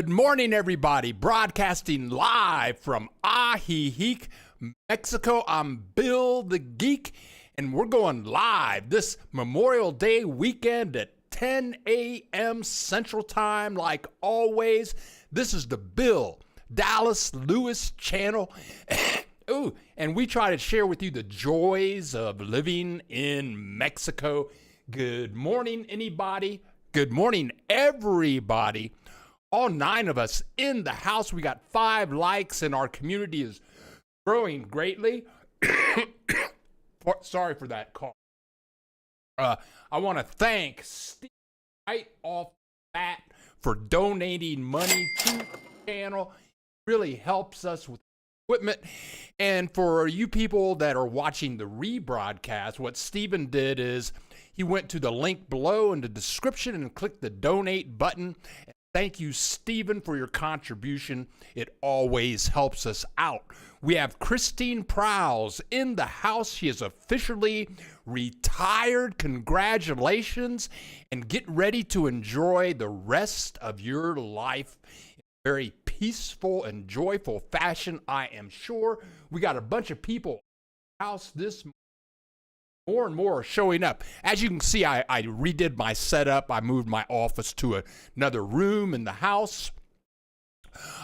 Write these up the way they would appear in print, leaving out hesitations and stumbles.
Good morning, everybody. Broadcasting live from Ajijic, Mexico. I'm Bill the Geek, and we're going live this Memorial Day weekend at 10 a.m. Central Time, like always. This is the Bill Dallas Lewis channel. Ooh, and we try to share with you the joys of living in Mexico. Good morning, anybody. Good morning, everybody. All 9 of us in the house. We got 5 likes, and our community is growing greatly. Sorry for that call. I want to thank Steve right off the bat for donating money to the channel. It really helps us with equipment. And for you people that are watching the rebroadcast, what Steven did is he went to the link below in the description and clicked the donate button. Thank you, Stephen, for your contribution. It always helps us out. We have Christine Prowse in the house. She is officially retired. Congratulations, and get ready to enjoy the rest of your life in a very peaceful and joyful fashion, I am sure. We got a bunch of people in the house this morning. More and more are showing up. As you can see, I redid my setup. I moved my office to another room in the house.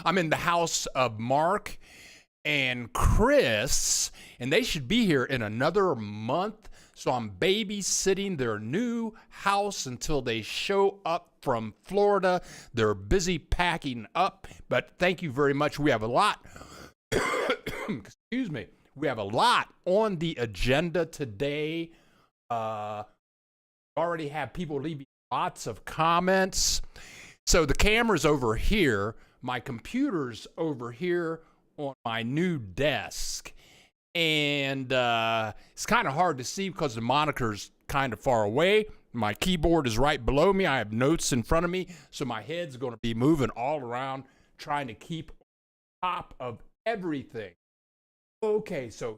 I'm in the house of Mark and Chris, and they should be here in another month. So I'm babysitting their new house until they show up from Florida. They're busy packing up, but thank you very much. We have a lot. Excuse me. We have a lot on the agenda today. Already have people leaving lots of comments. So the camera's over here. My computer's over here on my new desk. And it's kind of hard to see because the monitor's kind of far away. My keyboard is right below me. I have notes in front of me. So my head's going to be moving all around, trying to keep on top of everything. Okay, so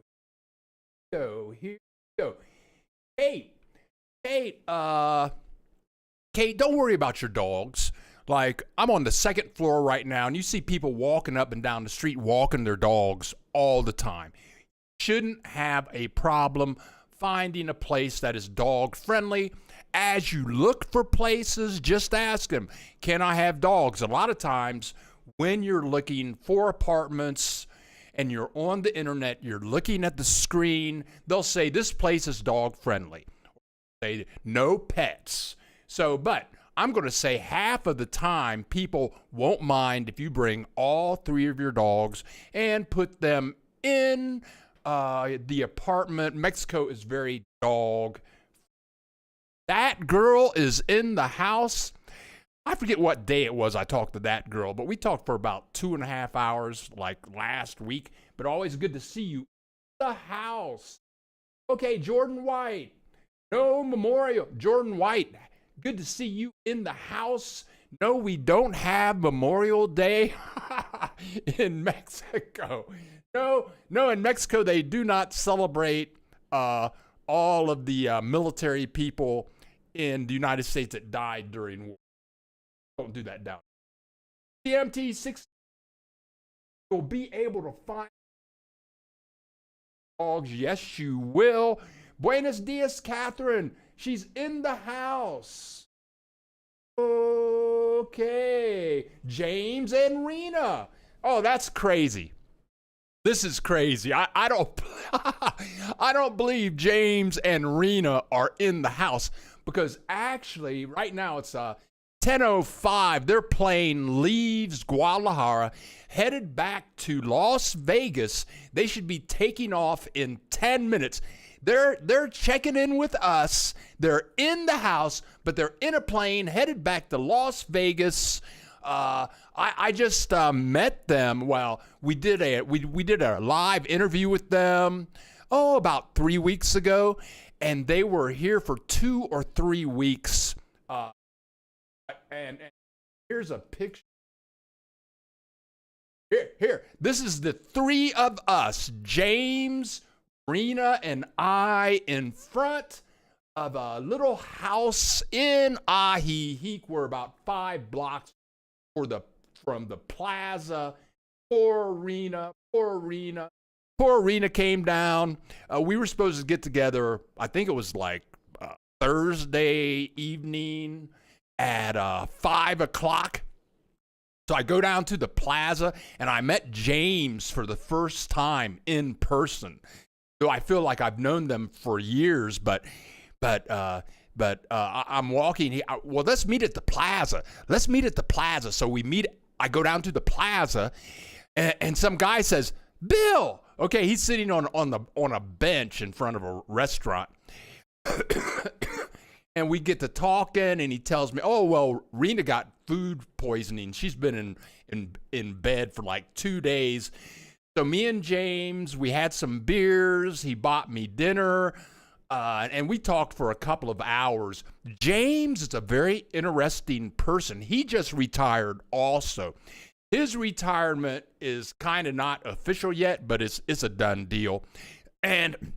here we go. Kate, don't worry about your dogs. Like, I'm on the 2nd floor right now, and you see people walking up and down the street walking their dogs all the time. Shouldn't have a problem finding a place that is dog friendly. As you look for places, just ask them, can I have dogs? A lot of times when you're looking for apartments and you're on the internet, you're looking at the screen, they'll say this place is dog friendly. Say no pets. So, but I'm going to say half of the time people won't mind if you bring all 3 of your dogs and put them in the apartment. Mexico is very dog. That girl is in the house. I forget what day it was I talked to that girl, but we talked for about 2.5 hours, like last week. But always good to see you in the house. Okay, Jordan White. No memorial. Jordan White, good to see you in the house. No, we don't have Memorial Day in Mexico. No, in Mexico, they do not celebrate all of the military people in the United States that died during war. Don't do that down. CMT 6 will be able to find dogs. Yes, you will. Buenos dias, Catherine. She's in the house. Okay. James and Rena. Oh, that's crazy. This is crazy. I don't believe James and Rena are in the house because actually right now it's 10:05, their plane leaves Guadalajara, headed back to Las Vegas. They should be taking off in 10 minutes. They're checking in with us. They're in the house, but they're in a plane headed back to Las Vegas. I just met them. Well, we did a live interview with them, about 3 weeks ago, and they were here for 2 or 3 weeks. And here's a picture. Here. This is the 3 of us, James, Rena, and I, in front of a little house in Ajijic. We're about 5 blocks from from the plaza. Poor Rena, poor Rena. Poor Rena came down. We were supposed to get together, I think it was like Thursday evening at 5 o'clock. So I go down to the plaza, and I met James for the first time in person. So I feel like I've known them for years, but I'm walking. Well, let's meet at the plaza. Let's meet at the plaza. So we meet. I go down to the plaza, and some guy says, "Bill." Okay, he's sitting on a bench in front of a restaurant. And we get to talking, and he tells me, "Oh, well, Rena got food poisoning. She's been in bed for like 2 days." So me and James, we had some beers. He bought me dinner, and we talked for a couple of hours. James is a very interesting person. He just retired also. His retirement is kind of not official yet, but it's a done deal. And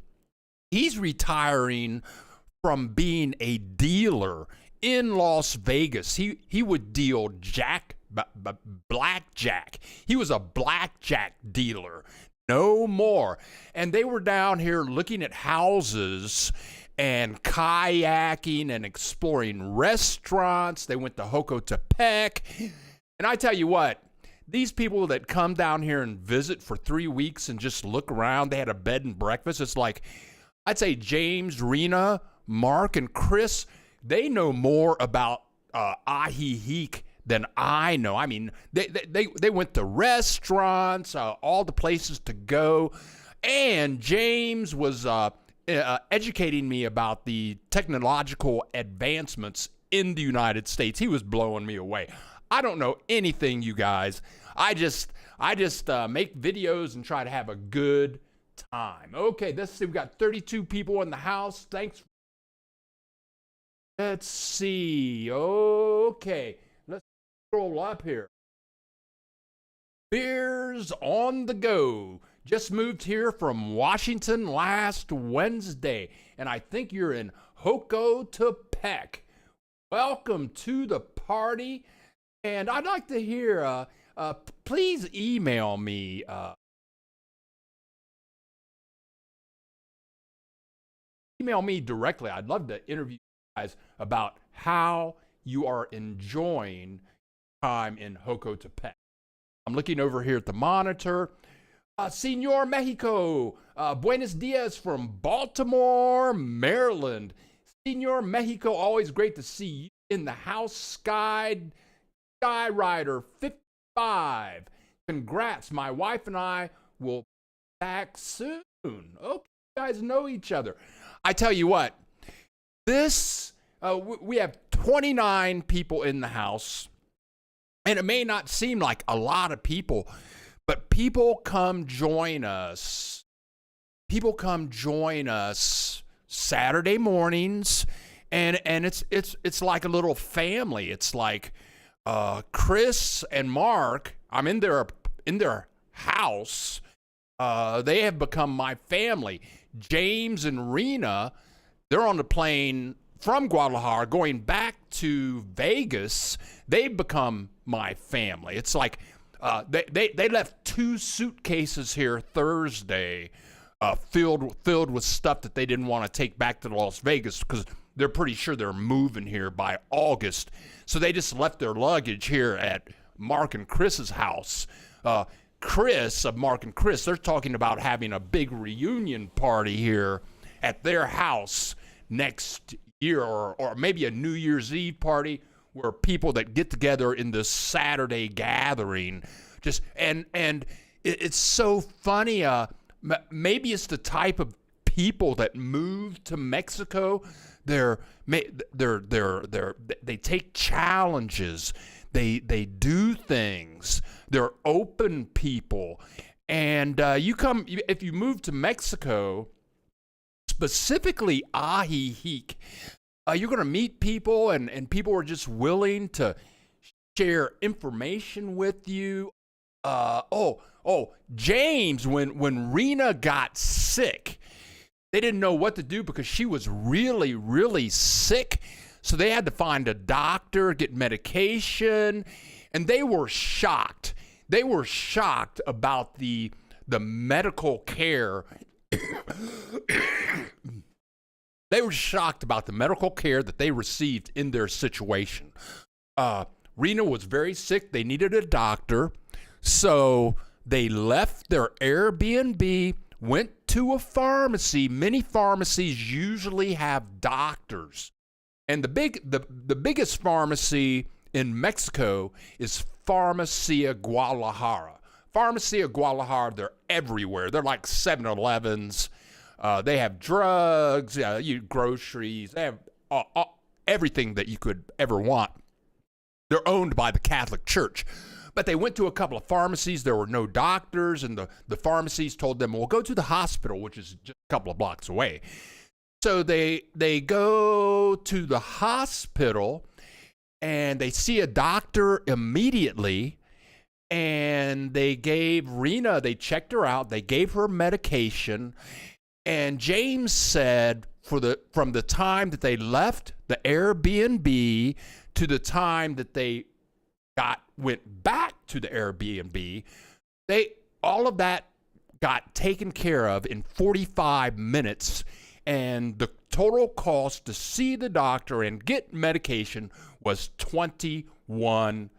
he's retiring from being a dealer in Las Vegas. He would deal blackjack. He was a blackjack dealer, no more. And they were down here looking at houses and kayaking and exploring restaurants. They went to Hokotepec. And I tell you what, these people that come down here and visit for 3 weeks and just look around, they had a bed and breakfast. It's like, I'd say James, Rena, Mark, and Chris, they know more about Ahihique than I know. I mean, they went to restaurants, all the places to go, and James was educating me about the technological advancements in the United States. He was blowing me away. I don't know anything, you guys. I just make videos and try to have a good time. Okay, let's see. We've got 32 people in the house. Thanks. Let's see. Okay, let's scroll up here. Beers on the go. Just moved here from Washington last Wednesday, and I think you're in Hokotepec. Welcome to the party, and I'd like to hear, please email me. Email me directly. I'd love to interview you guys about how you are enjoying time in Hokotepec. I'm looking over here at the monitor. Senor Mexico, buenos dias from Baltimore, Maryland. Senor Mexico, always great to see you in the house. Skyrider 55. Congrats, my wife and I will be back soon. Okay, you guys know each other. I tell you what, this, we have 29 people in the house, and it may not seem like a lot of people, but people come join us. People come join us Saturday mornings, and it's like a little family. It's like Chris and Mark. I'm in their house. They have become my family. James and Rena, they're on the plane from Guadalajara going back to Vegas. They've become my family. It's like they left 2 suitcases here Thursday, filled with stuff that they didn't want to take back to Las Vegas because they're pretty sure they're moving here by August. So they just left their luggage here at Mark and Chris's house. Chris of Mark and Chris, they're talking about having a big reunion party here at their house next year, or maybe a New Year's Eve party where people that get together in this Saturday gathering and it's so funny. Maybe it's the type of people that move to Mexico. They take challenges. They do things. They're open people. And if you move to Mexico, specifically Ahihique, you're going to meet people, and people are just willing to share information with you. James, when Rena got sick, they didn't know what to do because she was really, really sick. So they had to find a doctor, get medication, and they were shocked. They were shocked about the medical care. They were shocked about the medical care that they received in their situation. Rena was very sick. They needed a doctor. So they left their Airbnb, went to a pharmacy. Many pharmacies usually have doctors. And the biggest pharmacy in Mexico is Farmacia Guadalajara. Farmacia Guadalajara, they're everywhere. They're like 7-Elevens. They have drugs, groceries. They have everything that you could ever want. They're owned by the Catholic Church. But they went to a couple of pharmacies. There were no doctors, and the pharmacies told them, well, go to the hospital, which is just a couple of blocks away. So they go to the hospital, and they see a doctor immediately, and they gave Rena, they checked her out, they gave her medication, and James said from the time that they left the Airbnb to the time that they went back to the Airbnb, all of that got taken care of in 45 minutes, and the total cost to see the doctor and get medication was $21.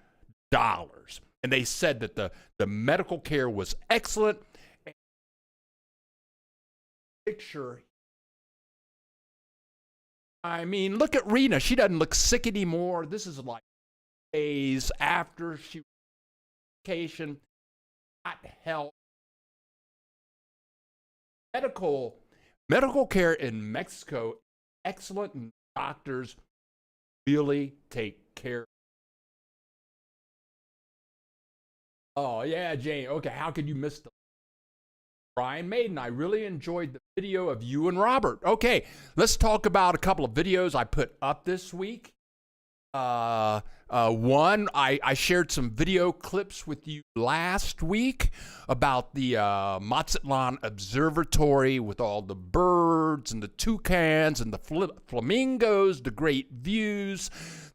And they said that the medical care was excellent. Picture. I mean, look at Rena. She doesn't look sick anymore. This is like days after she was on vacation. Got help. Medical care in Mexico, excellent, and doctors really take care. Oh, yeah, Jane. Okay, how could you miss the Brian Maiden? I really enjoyed the video of you and Robert. Okay, let's talk about a couple of videos I put up this week. One, I shared some video clips with you last week about the Mazatlan Observatory with all the birds and the toucans and the flamingos, the great views.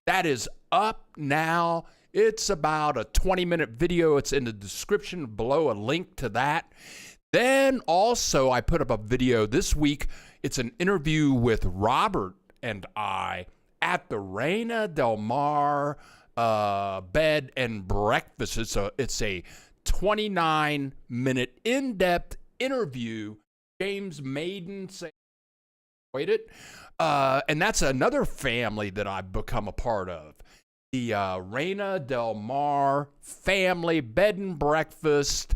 That is up now. It's about a 20-minute video. It's in the description below, a link to that. Then also I put up a video this week. It's an interview with Robert and I at the Reina del Mar bed and breakfast. It's a 29-minute in-depth interview. James Maiden said, "Wait it," and that's another family that I've become a part of. The Reina del Mar family bed and breakfast.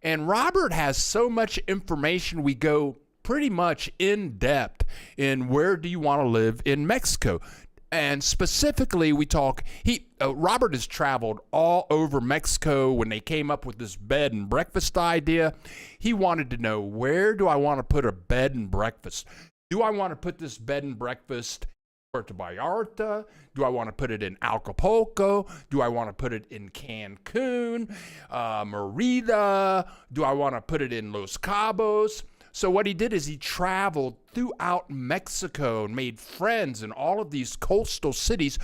And Robert has so much information. We go pretty much in depth in where do you want to live in Mexico. And specifically, we talk, Robert has traveled all over Mexico. When they came up with this bed and breakfast idea, he wanted to know, where do I want to put a bed and breakfast? Do I want to put this bed and breakfast in Puerto Vallarta? Do I want to put it in Acapulco? Do I want to put it in Cancun, Merida? Do I want to put it in Los Cabos? So what he did is he traveled throughout Mexico and made friends in all of these coastal cities,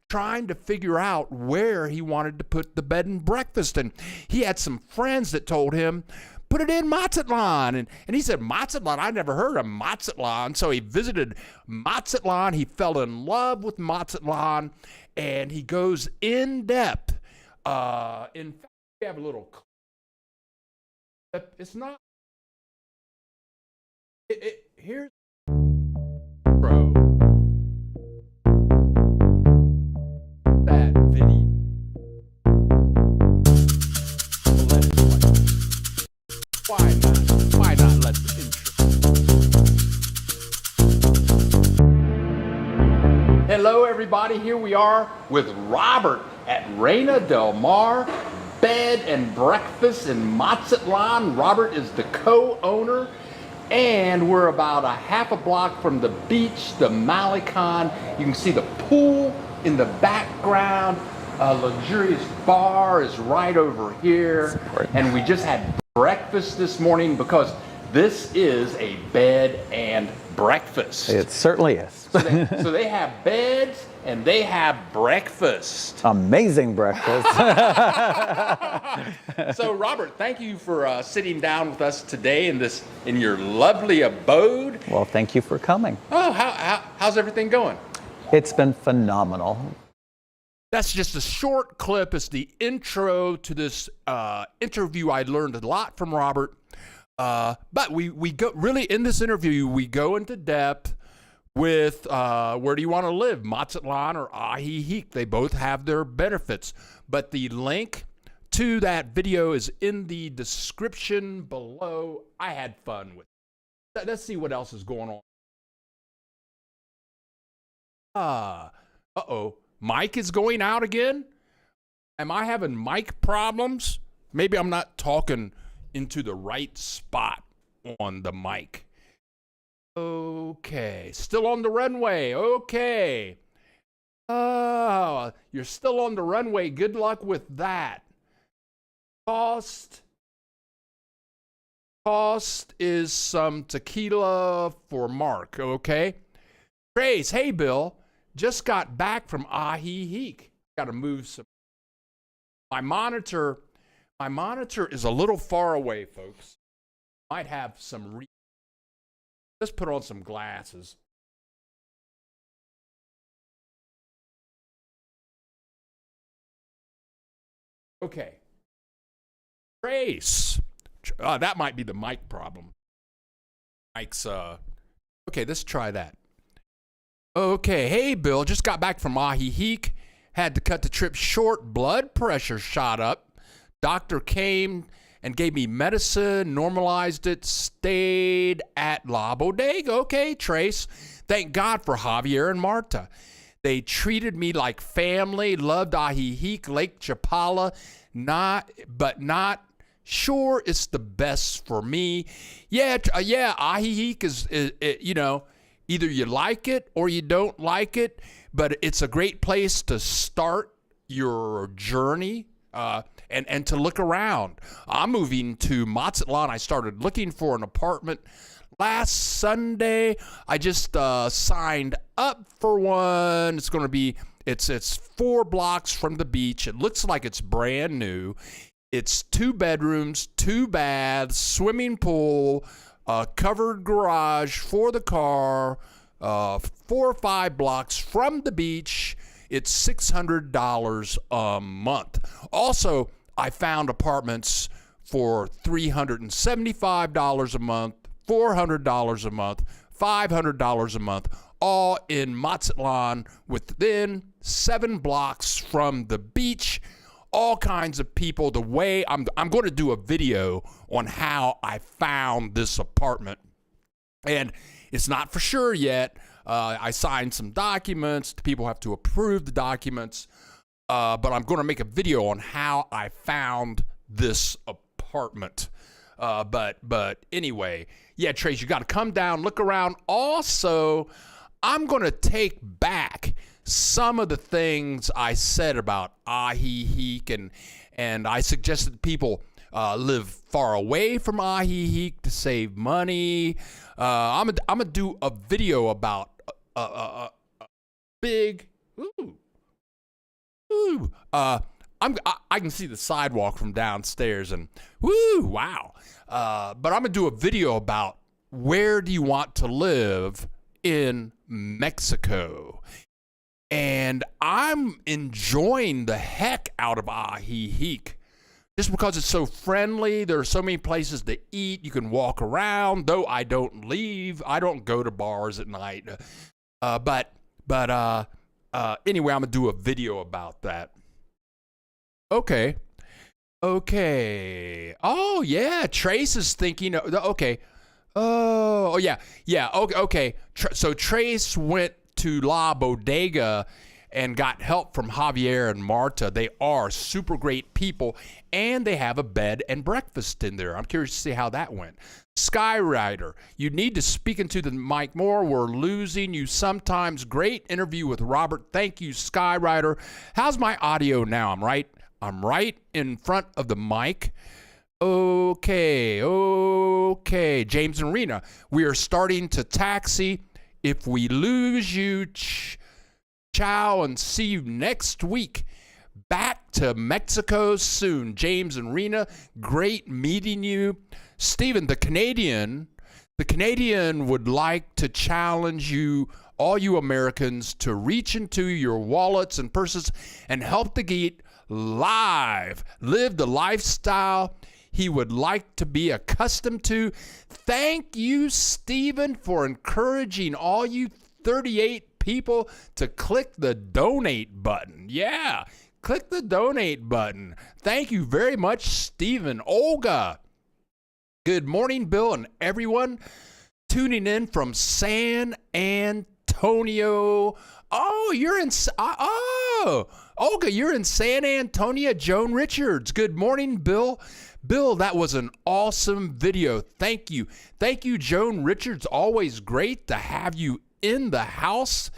trying to figure out where he wanted to put the bed and breakfast. And he had some friends that told him, put it in Mazatlan. And he said, Mazatlan? I never heard of Mazatlan. So he visited Mazatlan. He fell in love with Mazatlan, and he goes in depth. In fact, we have a little. It's not. Here's bro. That video. Let it play. Why not? Why not let the intro? Hello, everybody. Here we are with Robert at Reina del Mar Bed and Breakfast in Mazatlan. Robert is the co-owner. And we're about a half a block from the beach, the Malecon. You can see the pool in the background. A luxurious bar is right over here. And we just had breakfast this morning because This is a bed and breakfast. It certainly is. So they have beds and they have breakfast. Amazing breakfast. So Robert, thank you for sitting down with us today in your lovely abode. Well, thank you for coming. Oh, how's everything going? It's been phenomenal. That's just a short clip. It's the intro to this interview. I learned a lot from Robert. But we go really in this interview, we go into depth with where do you want to live, Mazatlan or Ahihic. They both have their benefits. But the link to that video is in the description below. I had fun with it. Let's see what else is going on. Uh-oh. Mic is going out again? Am I having mic problems? Maybe I'm not talking into the right spot on the mic. Okay, still on the runway. Okay. You're still on the runway. Good luck with that. Cost is some tequila for Mark, okay? Trace, hey Bill, just got back from Ahihic. Got to move some. My monitor is a little far away, folks. Might have some let's put on some glasses. Okay. Trace. That might be the mic problem. Mic's, okay, let's try that. Okay, hey Bill, just got back from Ahihic. Had to cut the trip short. Blood pressure shot up. Doctor came and gave me medicine, normalized it, stayed at La Bodega. Okay, Trace. Thank God for Javier and Marta. They treated me like family, loved Ahihic, Lake Chapala, not sure it's the best for me. Yeah, Ahihic is, you know, either you like it or you don't like it, but it's a great place to start your journey. And to look around. I'm moving to Mazatlan. I started looking for an apartment last Sunday. I just signed up for one. It's going to be, it's 4 blocks from the beach. It looks like it's brand new. It's 2 bedrooms, 2 baths, swimming pool, covered garage for the car, 4 or 5 blocks from the beach. It's $600 a month. Also, I found apartments for $375 a month, $400 a month, $500 a month, all in Mazatlan within 7 blocks from the beach. All kinds of people. The way I'm going to do a video on how I found this apartment. And it's not for sure yet. I signed some documents. People have to approve the documents. But I'm going to make a video on how I found this apartment. But anyway, yeah, Trace, you got to come down, look around. Also, I'm going to take back some of the things I said about Ahihic, and I suggested people live far away from Ahihic to save money. I'm gonna do a video about big. I can see the sidewalk from downstairs, and wow. But I'm gonna do a video about where do you want to live in Mexico. And I'm enjoying the heck out of Ahihic just because it's so friendly. There are so many places to eat. You can walk around, though I don't leave. I don't go to bars at night. But anyway, I'm going to do a video about that. Okay. Oh, yeah. Trace is thinking. Okay. Oh, yeah. Okay. So Trace went to La Bodega and got help from Javier and Marta. They are super great people, and they have a bed and breakfast in there. I'm curious to see how that went. Skyrider, you need to speak into the mic more. We're losing you sometimes. Great interview with Robert. Thank you, Skyrider. How's my audio now? I'm right in front of the mic. Okay. James and Rena, we are starting to taxi. If we lose you, ciao, and see you next week. Back to Mexico soon. James and Rena, great meeting you. Stephen, the Canadian would like to challenge you, all you Americans, to reach into your wallets and purses and help the geek live the lifestyle he would like to be accustomed to. Thank you, Stephen, for encouraging all you 38 people to click the donate button. Yeah, click the donate button. Thank you very much, Stephen. Olga, good morning, Bill, and everyone tuning in from San Antonio. Olga, you're in San Antonio. Joan Richards, good morning, Bill. Bill, that was an awesome video. Thank you. Thank you, Joan Richards. Always great to have you in the house.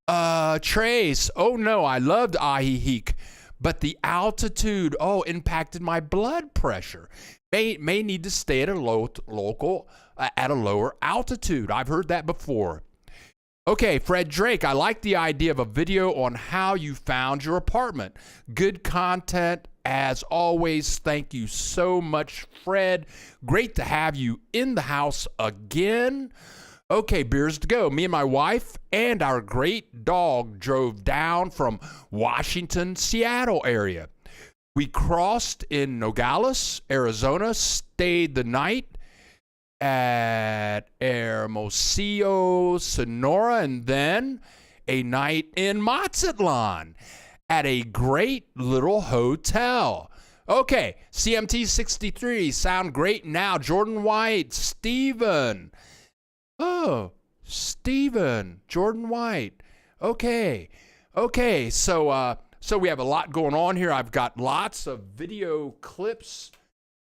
Trace, oh no, I loved Ahihique, but the altitude, impacted my blood pressure. May need to stay at a lower altitude. I've heard that before. Okay, Fred Drake, I like the idea of a video on how you found your apartment. Good content as always. Thank you so much, Fred. Great to have you in the house again. Okay, beers to go. Me and my wife and our great dog drove down from Washington, Seattle area. We crossed in Nogales, Arizona, stayed the night at Hermosillo, Sonora, and then a night in Mazatlan at a great little hotel. Okay, CMT 63, sound great now. Jordan White, Stephen. Oh, Stephen, Jordan White. Okay, so we have a lot going on here. I've got lots of video clips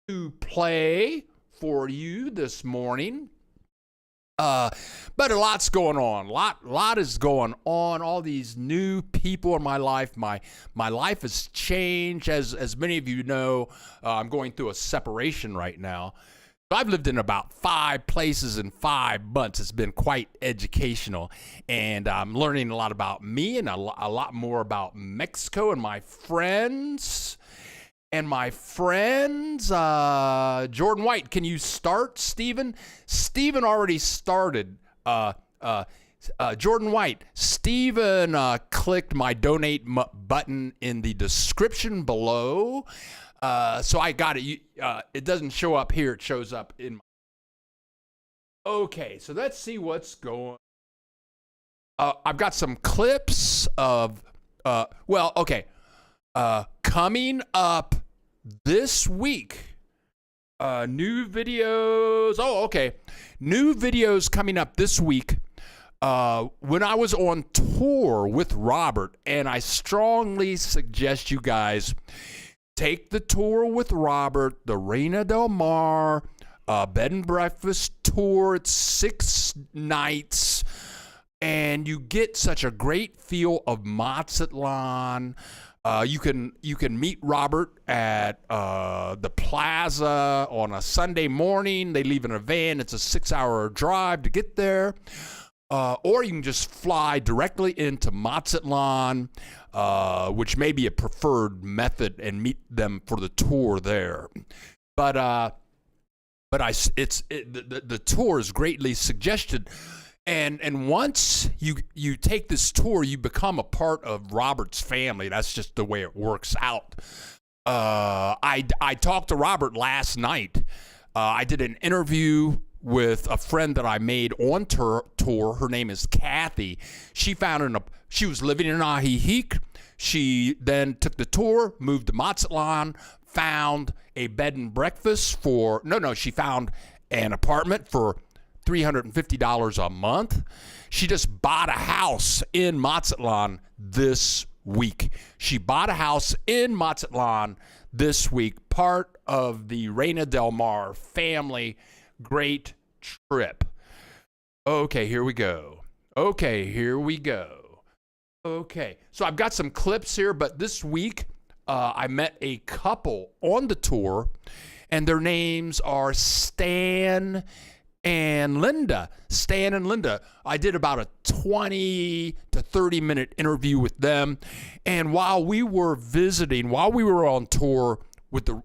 to play for you this morning. But a lot's going on. Lot is going on. All these new people in my life. My life has changed. As many of you know, I'm going through a separation right now. I've lived in about 5 places in 5 months. It's been quite educational, and I'm learning a lot about me and a lot more about Mexico and my friends. Jordan White, can you start, Stephen? Stephen already started. Jordan White, Stephen clicked my donate button in the description below. So I got it. It doesn't show up here. It shows up in my... Okay, so let's see what's going on. I've got some clips of... coming up this week, new videos. New videos coming up this week. When I was on tour with Robert, and I strongly suggest you guys take the tour with Robert, the Reina del Mar bed and breakfast tour. It's 6 nights, and you get such a great feel of Mazatlan. You can meet Robert at the plaza on a Sunday morning. They leave in a van. It's a 6-hour drive to get there. Or you can just fly directly into Mazatlan, which may be a preferred method, and meet them for the tour there. But the tour is greatly suggested. And once you take this tour, you become a part of Robert's family. That's just the way it works out. I talked to Robert last night. I did an interview with a friend that I made on tour. Her name is Kathy. She was living in Ahihique. She then took the tour, moved to Mazatlan, found a bed and breakfast she found an apartment for $350 a month. She just bought a house in Mazatlan this week. Part of the Reina del Mar family. Great trip. Okay, here we go. Okay, so I've got some clips here, but this week I met a couple on the tour, and their names are Stan and Linda. Stan and Linda. I did about a 20 to 30 minute interview with them. And while we were visiting, while we were on tour with the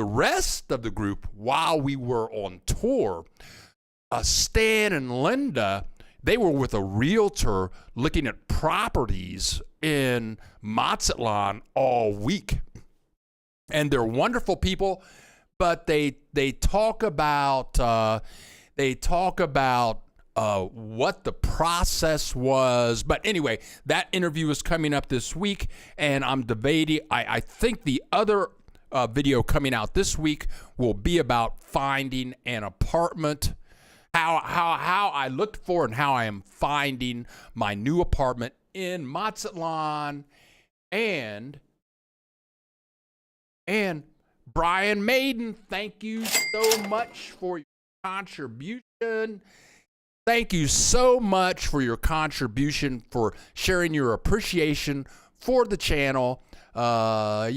rest of the group, while we were on tour, Stan and Linda, they were with a realtor looking at properties in Mazatlan all week. And they're wonderful people, but they talk about what the process was. But anyway, that interview is coming up this week, and I'm debating. I think the other video coming out this week will be about finding an apartment, how I looked for and how I am finding my new apartment in Mazatlan, and Brian Maiden, thank you so much for your contribution. Thank you so much for your contribution, for sharing your appreciation for the channel. I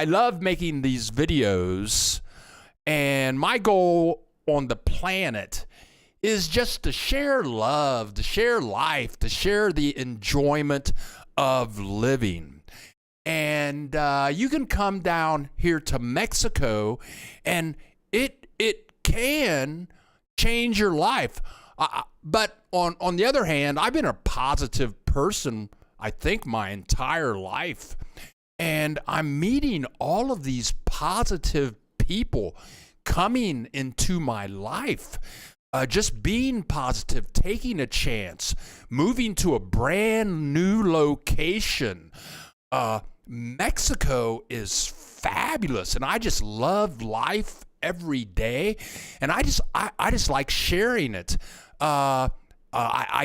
love making these videos, and my goal on the planet is just to share love, to share life, to share the enjoyment of living. And you can come down here to Mexico, and it can change your life. But on the other hand, I've been a positive person, I think, my entire life. And I'm meeting all of these positive people coming into my life. Just being positive, taking a chance, moving to a brand new location. Mexico is fabulous, and I just love life every day, and I just like sharing it. I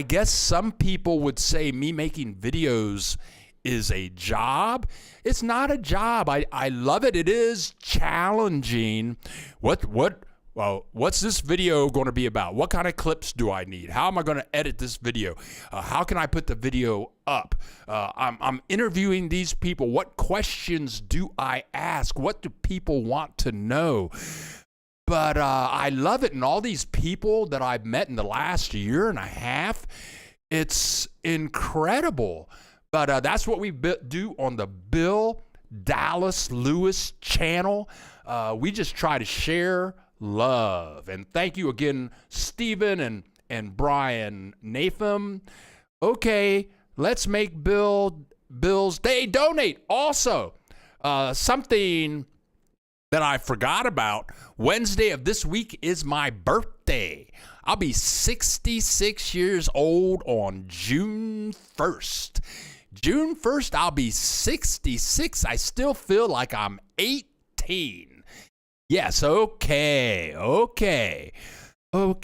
guess some people would say me making videos is a job. It's not a job. I love it. It is challenging. What's this video going to be about? What kind of clips do I need? How am I going to edit this video? How can I put the video up? I'm interviewing these people. What questions do I ask? What do people want to know? But I love it. And all these people that I've met in the last year and a half, it's incredible. But that's what we do on the Bill Dallas Lewis channel. We just try to share love. And thank you again, Stephen and Brian Natham. Okay, let's make Bill's Day. Donate. Also, something that I forgot about, Wednesday of this week is my birthday. I'll be 66 years old on June 1st. June 1st, I'll be 66. I still feel like I'm 18. Yes, okay, I'm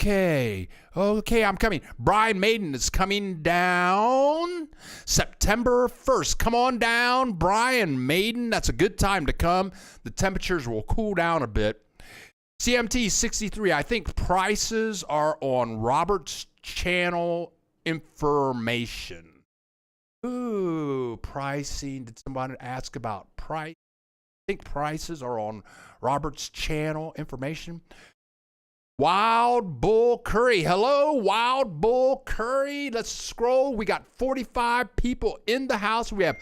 coming. Brian Maiden is coming down September 1st. Come on down, Brian Maiden. That's a good time to come. The temperatures will cool down a bit. CMT 63, I think prices are on Robert's channel information. Ooh, pricing. Did somebody ask about price? I think prices are on Robert's channel information. Wild Bull Curry. Hello, Wild Bull Curry. Let's scroll. We got 45 people in the house. We have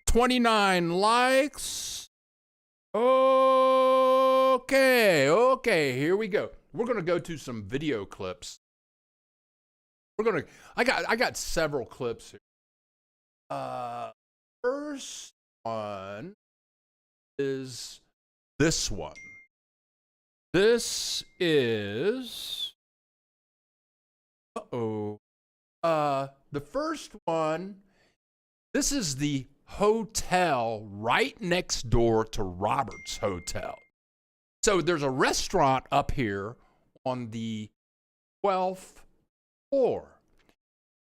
29 likes. Okay, here we go. We're going to go to some video clips. I got several clips here. First one is this one. This is the first one. This is the hotel right next door to Robert's Hotel. So there's a restaurant up here on the 12th floor.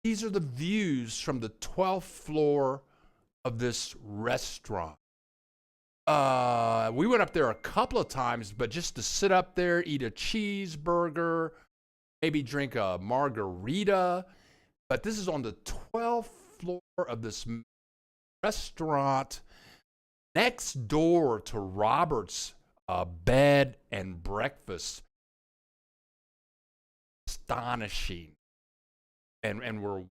These are the views from the 12th floor of this restaurant. We went up there a couple of times, but just to sit up there, eat a cheeseburger, maybe drink a margarita. But this is on the 12th floor of this restaurant. next door to Robert's bed and breakfast. Astonishing. And we're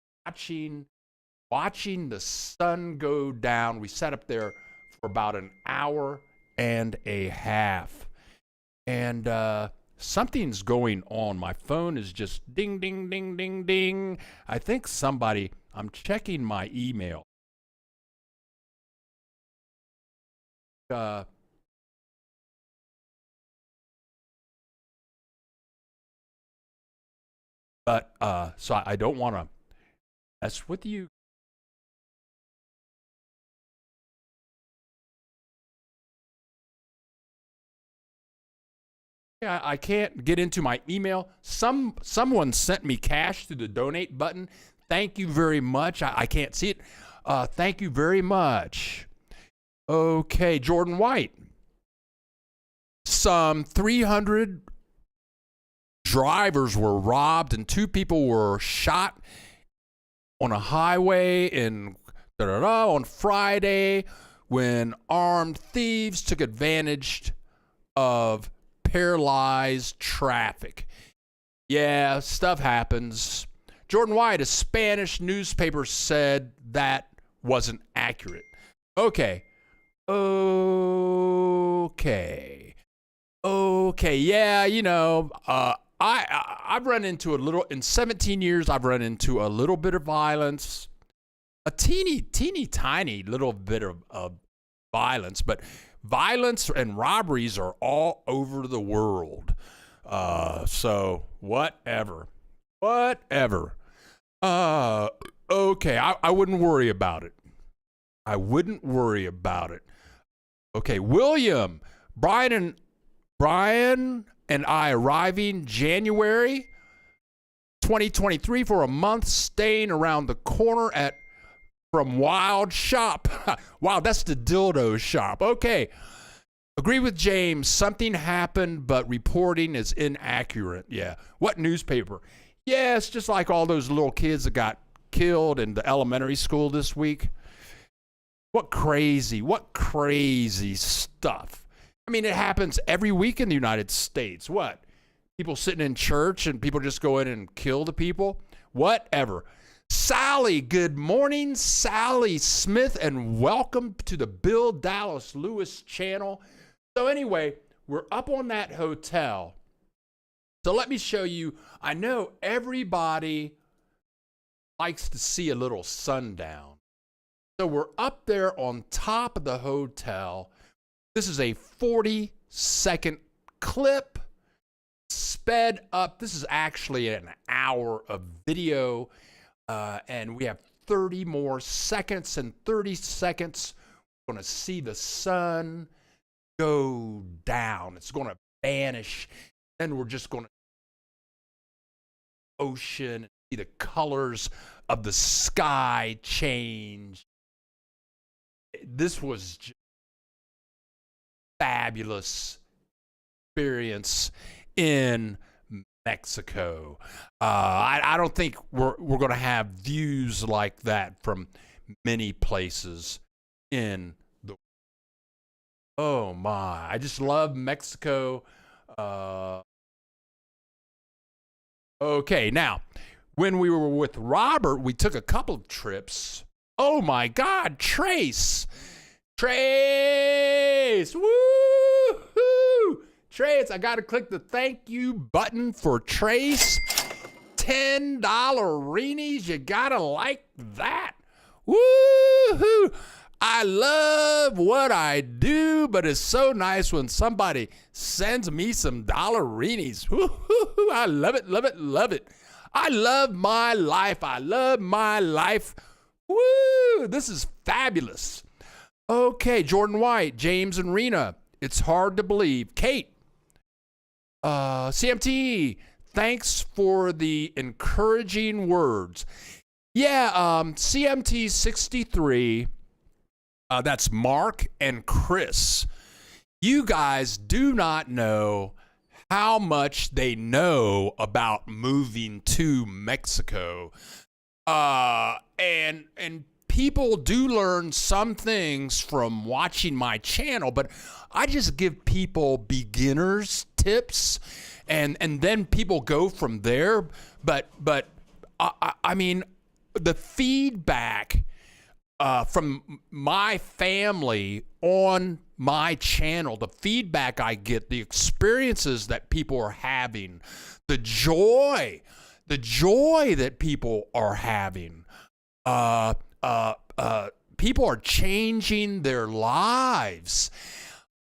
watching the sun go down. We sat up there for about an hour and a half. And something's going on. My phone is just ding, ding, ding, ding, ding. I think I'm checking my email. But so I don't want to mess with you. Yeah, I can't get into my email. Someone sent me cash through the donate button. Thank you very much. I can't see it. Thank you very much. Okay, Jordan White. Some 300 drivers were robbed and 2 people were shot on a highway on Friday when armed thieves took advantage of paralyzed traffic. Yeah, stuff happens. Jordan White, a Spanish newspaper, said that wasn't accurate. Okay, yeah, I've run into in 17 years, I've run into a little bit of violence, a teeny tiny little bit of violence, but violence and robberies are all over the world. So whatever. Okay, I wouldn't worry about it. Okay, William, Brian and I arriving January 2023 for a month, staying around the corner from Wild Shop. Wow, that's the dildo shop. Okay. Agree with James. Something happened, but reporting is inaccurate. Yeah. What newspaper? Yeah, it's just like all those little kids that got killed in the elementary school this week. What crazy stuff. I mean, it happens every week in the United States. What? People sitting in church and people just go in and kill the people? Whatever. Sally, good morning, Sally Smith, and welcome to the Bill Dallas Lewis channel. So anyway, we're up on that hotel. So let me show you. I know everybody likes to see a little sundown. So we're up there on top of the hotel. This is a 40-second clip, sped up. This is actually an hour of video, and we have 30 more seconds. In 30 seconds, we're going to see the sun go down. It's going to vanish. Then we're just going to ocean, see the colors of the sky change. This was just fabulous experience in Mexico. I don't think we're going to have views like that from many places in the world. Oh my, I just love Mexico. Okay, now, when we were with Robert, we took a couple of trips. Oh my God, Trace! Woo-hoo! Trace, I gotta click the thank you button for Trace. $10 reenies, you gotta like that. Woo-hoo! I love what I do, but it's so nice when somebody sends me some dollarini. Woo-hoo-hoo! I love it, love it, love it. I love my life. I love my life. Woo! This is fabulous. Okay, Jordan White, James and Rena. It's hard to believe. Kate, CMT, thanks for the encouraging words. Yeah, CMT 63, that's Mark and Chris. You guys do not know how much they know about moving to Mexico. And people do learn some things from watching my channel, but I just give people beginners tips, and then people go from there. But I mean, the feedback from my family on my channel, the feedback I get, the experiences that people are having, the joy that people are having. People are changing their lives.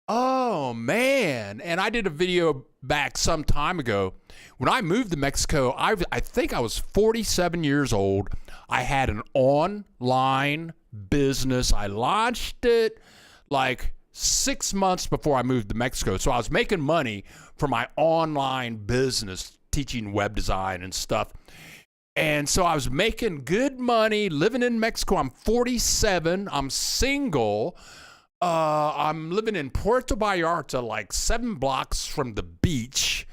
Oh man. And I did a video back some time ago. When I moved to Mexico, I think I was 47 years old. I had an online business. I launched it like 6 months before I moved to Mexico. So I was making money for my online business, teaching web design and stuff. And so I was making good money, living in Mexico. I'm 47. I'm single. I'm living in Puerto Vallarta, like 7 blocks from the beach.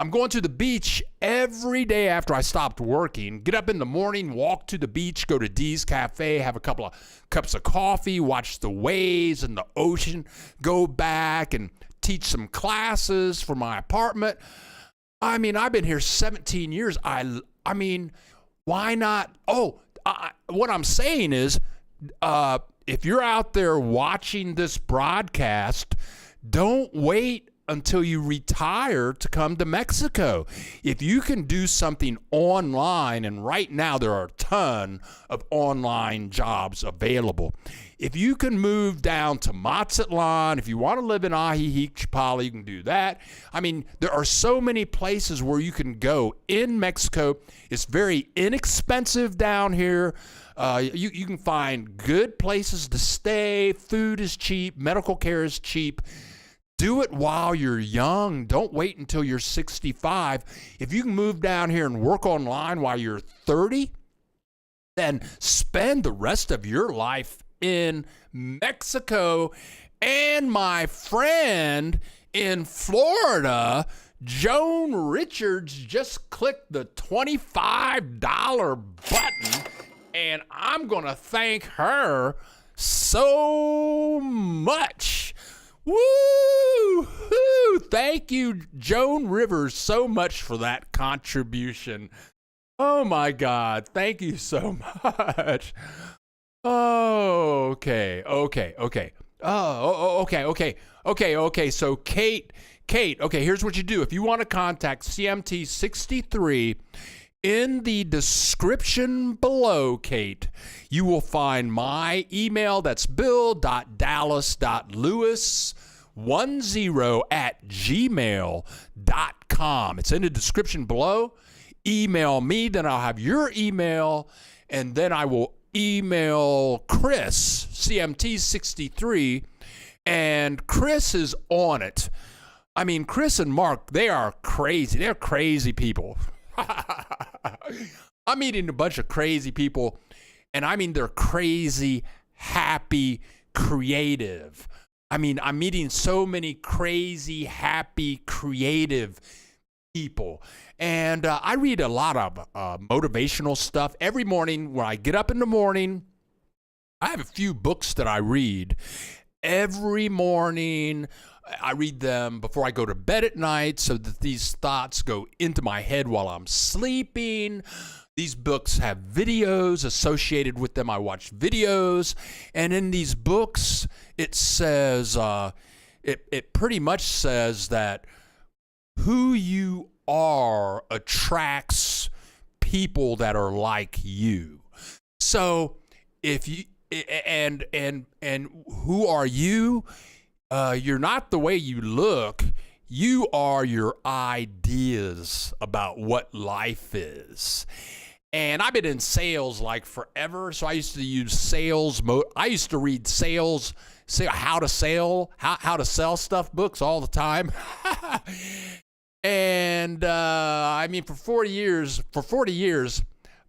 I'm going to the beach every day after I stopped working. Get up in the morning, walk to the beach, go to Dee's Cafe, have a couple of cups of coffee, watch the waves and the ocean, go back and teach some classes for my apartment. I mean, I've been here 17 years. I mean, why not? What I'm saying is, if you're out there watching this broadcast, don't wait until you retire to come to Mexico. If you can do something online, and right now there are a ton of online jobs available. If you can move down to Mazatlan, if you want to live in Ajijic, you can do that. I mean, there are so many places where you can go in Mexico. It's very inexpensive down here. You can find good places to stay. Food is cheap. Medical care is cheap. Do it while you're young. Don't wait until you're 65. If you can move down here and work online while you're 30, then spend the rest of your life in Mexico. And my friend in Florida, Joan Richards, just clicked the $25 button, and I'm going to thank her so much. Woo! Thank you, Joan Rivers, so much for that contribution. Oh my God, thank you so much. Oh, okay. Okay. So Kate, okay, here's what you do. If you want to contact CMT63, in the description below, Kate, you will find my email. That's bill.dallas.lewis10@gmail.com. It's in the description below. Email me, then I'll have your email, and then I will email Chris, CMT63, and Chris is on it. I mean, Chris and Mark, they are crazy. They're crazy people. I'm meeting a bunch of crazy people, and I mean, they're crazy, happy, creative. I mean, I'm meeting so many crazy, happy, creative people. And I read a lot of motivational stuff. Every morning when I get up in the morning, I have a few books that I read. Every morning, I read them before I go to bed at night so that these thoughts go into my head while I'm sleeping. These books have videos associated with them. I watch videos. And in these books, it says, it pretty much says that who you are attracts people that are like you. So if you, and who are you? You're not the way you look. You are your ideas about what life is. And I've been in sales like forever. So I used to use sales. I used to read how to sell stuff books all the time. And I mean, for 40 years,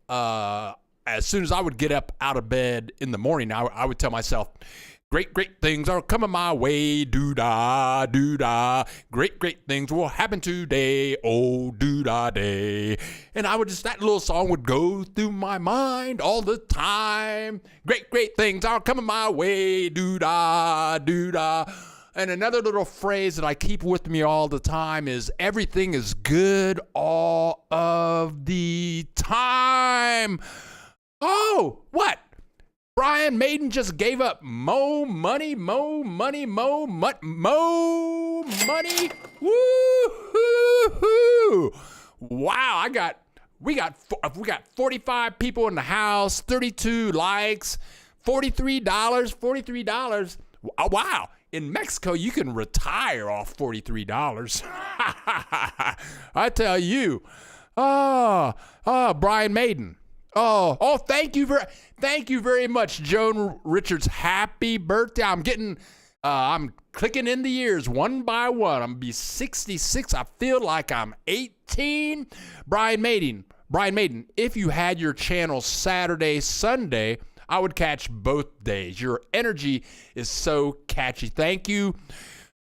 as soon as I would get up out of bed in the morning, I would tell myself, Great things are coming my way, doo-dah, doo-dah. Great things will happen today, oh, doo-dah day. And that little song would go through my mind all the time. Great things are coming my way, doo-dah, doo-dah. And another little phrase that I keep with me all the time is everything is good all of the time. Oh, what? Brian Maiden just gave up mo money. Woo-hoo-hoo. Wow, we got 45 people in the house, 32 likes, $43. Wow. In Mexico, you can retire off $43. I tell you. Brian Maiden. Oh, thank you very much, Joan Richards. Happy birthday. I'm clicking in the years one by one. I'm gonna be 66. I feel like I'm 18. Brian Maiden, if you had your channel Saturday, Sunday, I would catch both days. Your energy is so catchy. Thank you,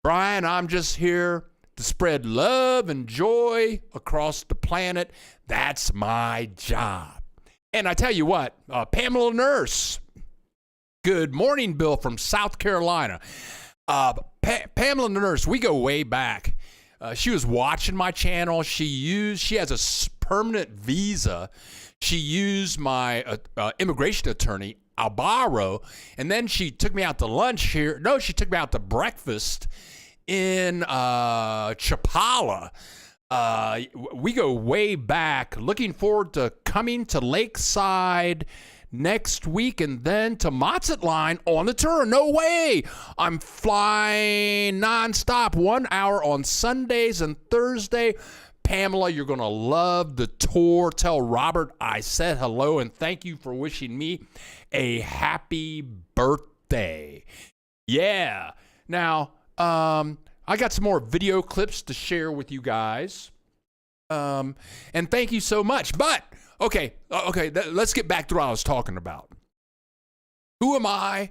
Brian. I'm just here to spread love and joy across the planet. That's my job. And I tell you what, Pamela Nurse. Good morning, Bill from South Carolina. Pamela Nurse, we go way back. She was watching my channel. She has a permanent visa. She used my immigration attorney, Albaro, and then she took me out to lunch here. No, she took me out to breakfast in Chapala. We go way back. Looking forward to coming to Lakeside next week and then to Mazatlan on the tour. No way. I'm flying nonstop 1 hour on Sundays and Thursday. Pamela, you're going to love the tour. Tell Robert I said hello and thank you for wishing me a happy birthday. Yeah. Now, I got some more video clips to share with you guys. And thank you so much. But, okay, let's get back to what I was talking about. Who am I?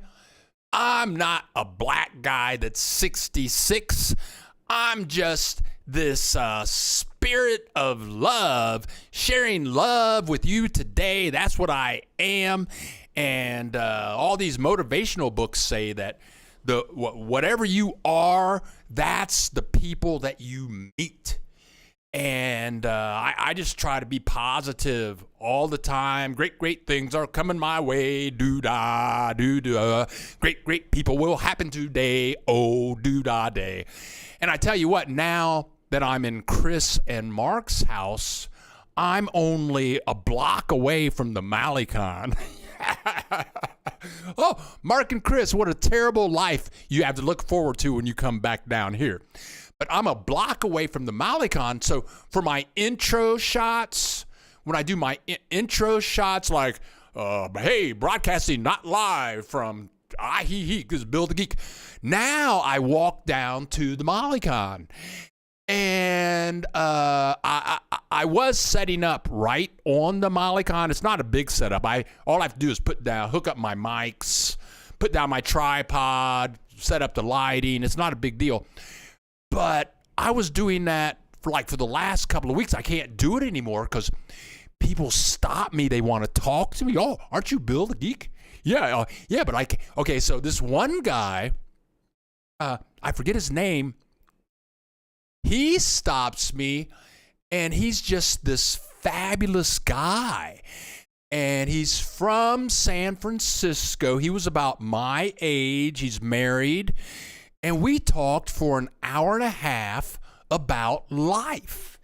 I'm not a black guy that's 66. I'm just this spirit of love, sharing love with you today. That's what I am. And all these motivational books say that whatever you are, that's the people that you meet. And I just try to be positive all the time. Great things are coming my way. Doo-dah, doo-dah. Great people will happen today. Oh, doo-dah day. And I tell you what, now that I'm in Chris and Mark's house, I'm only a block away from the Malecon. Oh, Mark and Chris, what a terrible life you have to look forward to when you come back down here. But I'm a block away from the Malecon, so for my intro shots, when I do my intro shots like, hey, broadcasting not live from this is Bill the Geek. Now I walk down to the Malecon. And I was setting up right on the Malecon. It's not a big setup. All I have to do is hook up my mics, put down my tripod, set up the lighting. It's not a big deal. But I was doing that for the last couple of weeks. I can't do it anymore because people stop me. They want to talk to me. Oh, aren't you Bill the Geek? Yeah, but okay, so this one guy, I forget his name. He stops me, and he's just this fabulous guy. And he's from San Francisco. He was about my age. He's married. And we talked for an hour and a half about life.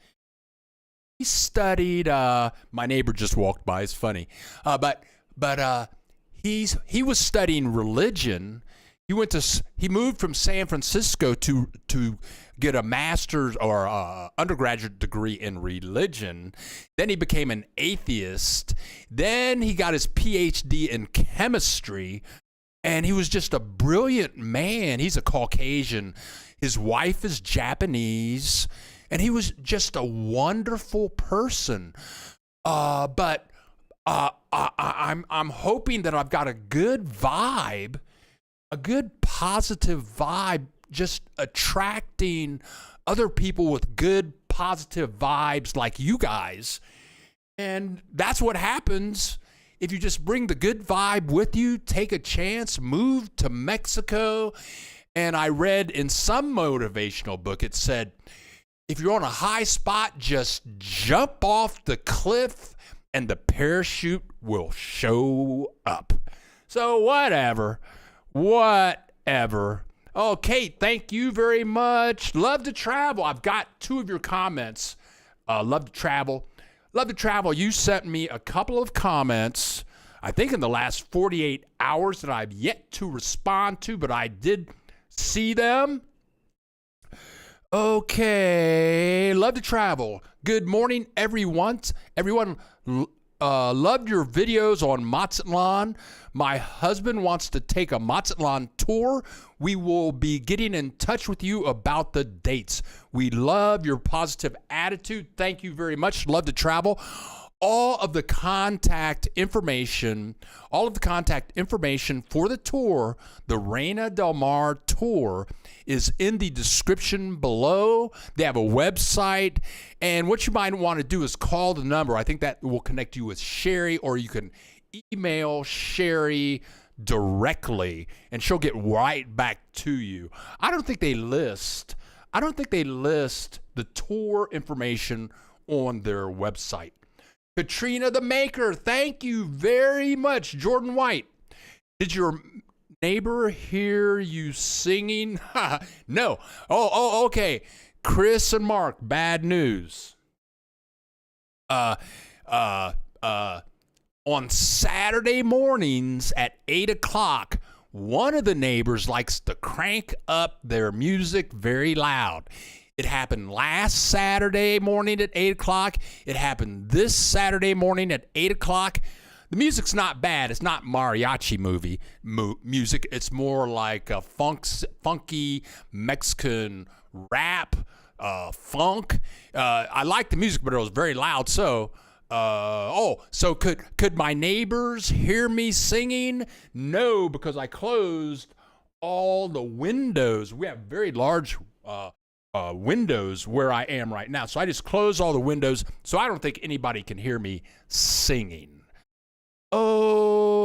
He studied, my neighbor just walked by. It's funny. But he was studying religion. He moved from San Francisco to get a master's or undergraduate degree in religion. Then he became an atheist. Then he got his PhD in chemistry, and he was just a brilliant man. He's a Caucasian. His wife is Japanese, and he was just a wonderful person. But I'm hoping that I've got a good vibe a good positive vibe, just attracting other people with good positive vibes like you guys. And that's what happens if you just bring the good vibe with you, take a chance, move to Mexico. And I read in some motivational book, it said, if you're on a high spot, just jump off the cliff and the parachute will show up. So whatever. Oh, Kate, thank you very much. Love to travel. I've got 2 of your comments. Love to travel. Love to travel. You sent me a couple of comments, I think in the last 48 hours that I've yet to respond to, but I did see them. Okay. Love to travel. Good morning, everyone. Loved your videos on Mazatlan. My husband wants to take a Mazatlan tour. We will be getting in touch with you about the dates. We love your positive attitude. Thank you very much. Love to travel. All of the contact information for the tour, the Reina del Mar tour, is in the description below. They have a website, and what you might want to do is call the number. I think that will connect you with Sherry, or you can email Sherry directly, and she'll get right back to you. I don't think they list the tour information on their website. Katrina the Maker, thank you very much. Jordan White, did your neighbor hear you singing? No. Oh, okay. Chris and Mark, bad news. On Saturday mornings at 8 o'clock, one of the neighbors likes to crank up their music very loud. It happened last Saturday morning at 8 o'clock. It happened this Saturday morning at 8 o'clock. The music's not bad. It's not mariachi music. It's more like a funky Mexican rap, funk. I like the music, but it was very loud. So could my neighbors hear me singing? No, because I closed all the windows. We have very large windows where I am right now. So I just closed all the windows, so I don't think anybody can hear me singing. Oh,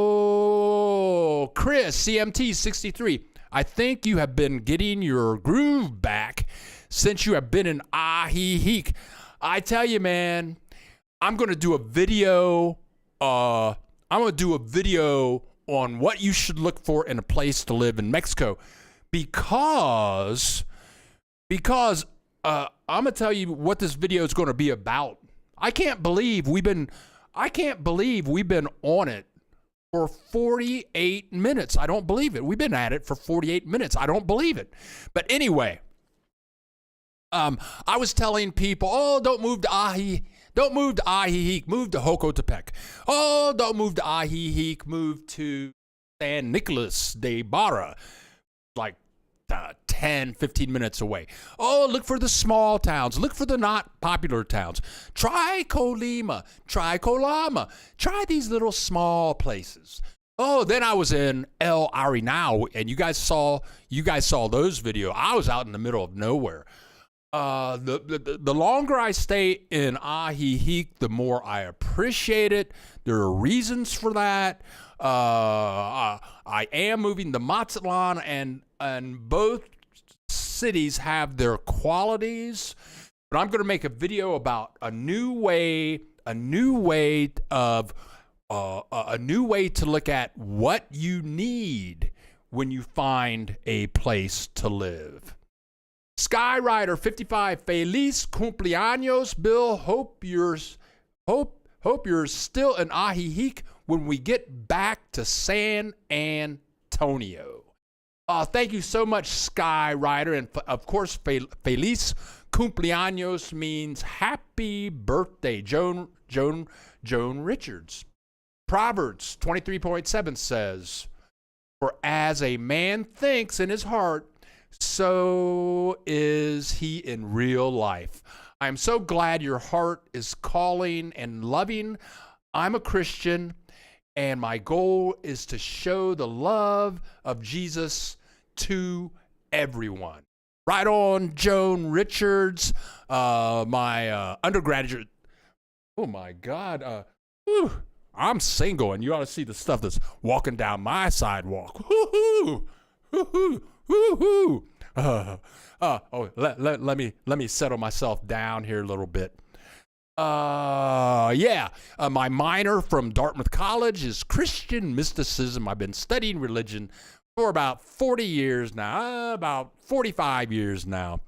Chris, CMT63, I think you have been getting your groove back since you have been in Ajijic. I tell you, man, I'm going to do a video. I'm going to do a video on what you should look for in a place to live in Mexico, because I'm going to tell you what this video is going to be about. I can't believe we've been on it for 48 minutes. I don't believe it. We've been at it for 48 minutes. I don't believe it. But anyway, I was telling people, oh, don't move to Ajijic, move to Jocotepec. Oh, don't move to Ajijic, move to San Nicolas de Barra, like 10, 15 minutes away. Oh, look for the small towns. Look for the not popular towns. Try Colima. Try Colama. Try these little small places. Oh, then I was in El Arenal, and you guys saw those videos. I was out in the middle of nowhere. The longer I stay in Ajijic, the more I appreciate it. There are reasons for that. I am moving to Mazatlan, and both cities have their qualities. But I'm going to make a video about a new way to look at what you need when you find a place to live. Skyrider 55, Feliz cumpleaños, Bill. Hope you're still in Ajijic when we get back to San Antonio. Thank you so much, Skyrider, and of course, Feliz cumpleaños means happy birthday, Joan Richards. Proverbs 23.7 says, "For as a man thinks in his heart, so is he in real life." I am so glad your heart is calling and loving. I'm a Christian, And my goal is to show the love of Jesus to everyone. Right on, Joan Richards, my undergraduate. Oh my God. I'm single, and you ought to see the stuff that's walking down my sidewalk. Woo-hoo! Woo-hoo! Woo-hoo! Let me settle myself down here a little bit. My minor from Dartmouth College is Christian mysticism. I've been studying religion for about 40 years now, about 45 years now.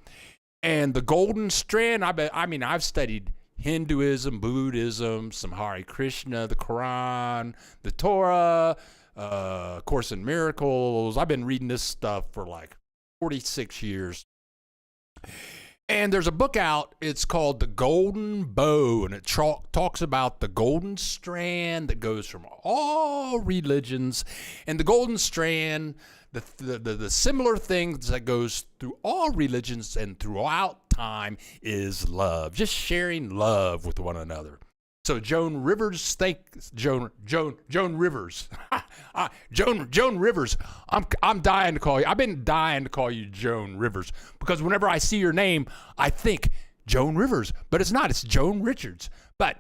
And the golden strand, I've studied Hinduism, Buddhism, some Hare Krishna, the Quran, the Torah, Course in Miracles. I've been reading this stuff for like 46 years. And there's a book out, it's called The Golden Bow, and it talks about the golden strand that goes from all religions. And the golden strand, the similar things that goes through all religions and throughout time is love, just sharing love with one another. So Joan Rivers, Joan Rivers. Joan Rivers, I'm dying to call you. I've been dying to call you Joan Rivers because whenever I see your name, I think Joan Rivers, but it's not. It's Joan Richards. But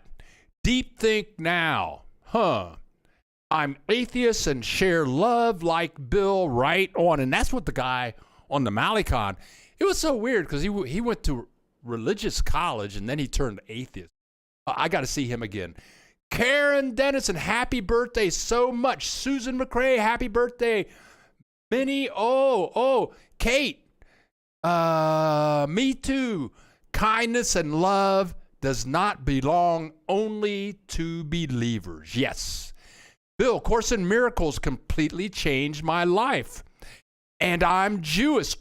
deep think now, I'm atheist and share love like Bill right on. And that's what the guy on the Malecon, it was so weird because he went to religious college and then he turned atheist. I got to see him again. Karen Dennison, happy birthday so much. Susan McRae, happy birthday. Minnie, Kate, me too. Kindness and love does not belong only to believers. Yes. Bill, Course in Miracles completely changed my life. And I'm Jewish.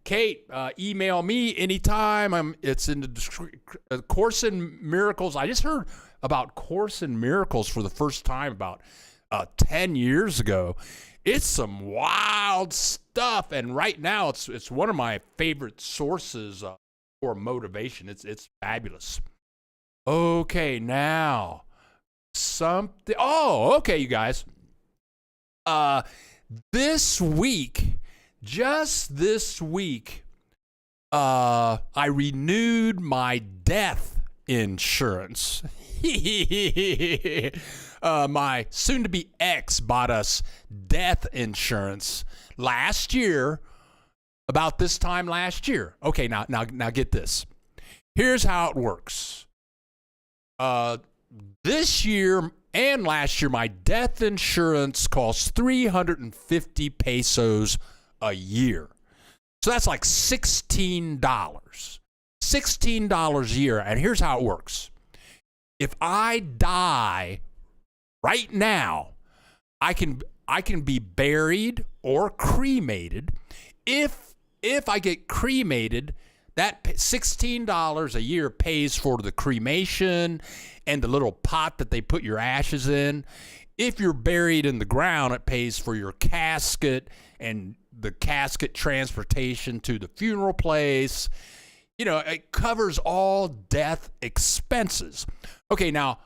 Kate, email me anytime. It's in the Course in Miracles. I just heard about Course in Miracles for the first time about 10 years ago. It's some wild stuff, and right now it's one of my favorite sources for motivation. It's fabulous. Okay, now something. Oh, okay, you guys. Just this week, I renewed my death insurance. My soon-to-be ex bought us death insurance last year, about this time last year. Okay, now get this. Here's how it works. This year and last year, my death insurance cost 350 pesos a year. So that's like $16. $16 a year. And here's how it works. If I die right now, I can be buried or cremated. If I get cremated, that $16 a year pays for the cremation and the little pot that they put your ashes in. If you're buried in the ground, it pays for your casket and the casket transportation to the funeral place. You know, it covers all death expenses. Okay, now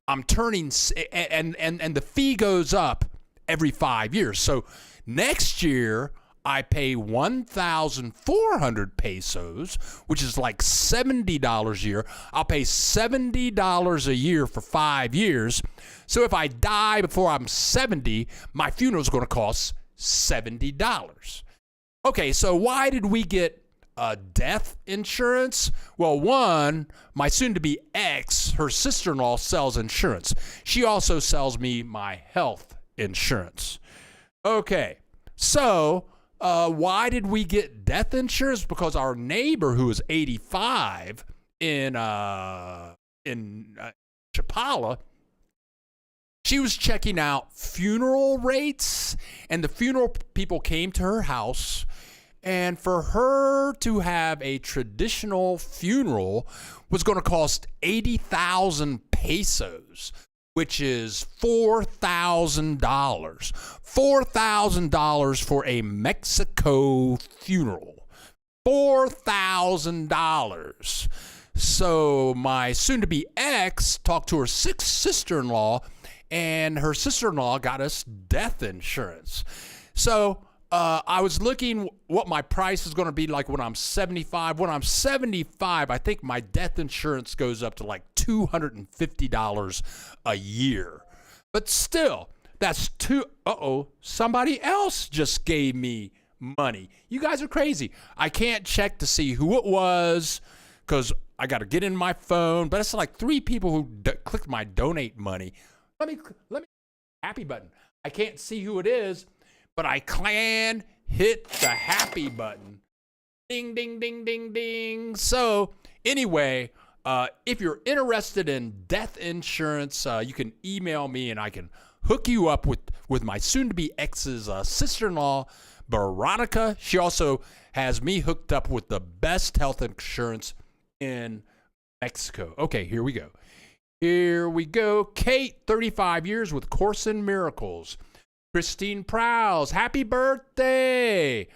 I'm turning, and the fee goes up every 5 years. So next year, I pay 1,400 pesos, which is like $70 a year. I'll pay $70 a year for 5 years. So if I die before I'm 70, my funeral is going to cost $70. Okay, so why did we get death insurance? Well, one, my soon-to-be ex, her sister-in-law sells insurance. She also sells me my health insurance. Okay, so why did we get death insurance? Because our neighbor, who is 85 in Chapala, she was checking out funeral rates, and the funeral people came to her house, and for her to have a traditional funeral was going to cost 80,000 pesos, which is $4,000. $4,000 for a Mexico funeral. $4,000. So my soon-to-be ex talked to her sister-in-law, and her sister-in-law got us death insurance. So I was looking what my price is going to be like when I'm 75. When I'm 75, I think my death insurance goes up to like $250 a year. But still, that's somebody else just gave me money. You guys are crazy. I can't check to see who it was because I got to get in my phone. But it's like 3 people who clicked my donate money. Let me happy button. I can't see who it is, but I can hit the happy button. Ding, ding, ding, ding, ding. So anyway, if you're interested in death insurance, you can email me and I can hook you up with my soon-to-be ex's sister-in-law, Veronica. She also has me hooked up with the best health insurance in Mexico. Okay, here we go. Here we go. Kate, 35 years with Course in Miracles. Christine Prowse, happy birthday.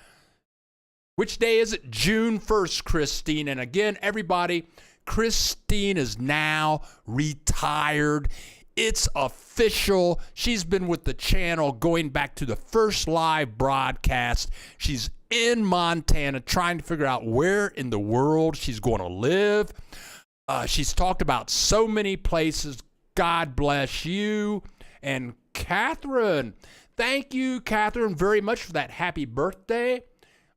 Which day is it? June 1st, Christine. And again, everybody, Christine is now retired. It's official. She's been with the channel going back to the first live broadcast. She's in Montana trying to figure out where in the world she's going to live. She's talked about so many places. God bless you. And Catherine, thank you, Catherine, very much for that happy birthday.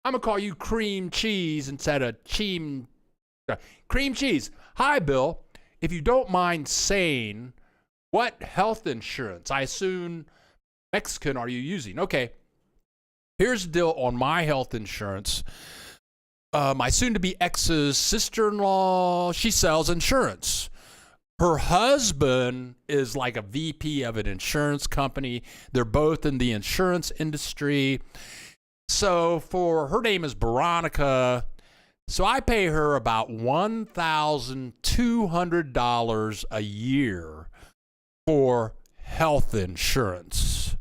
I'm going to call you Cream Cheese instead of Cream Cheese. Hi, Bill. If you don't mind saying, what health insurance, I assume Mexican, are you using? Okay, here's the deal on my health insurance. My soon-to-be ex's sister-in-law, she sells insurance. Her husband is like a VP of an insurance company. They're both in the insurance industry. So her name is Veronica. So I pay her about $1,200 a year for health insurance.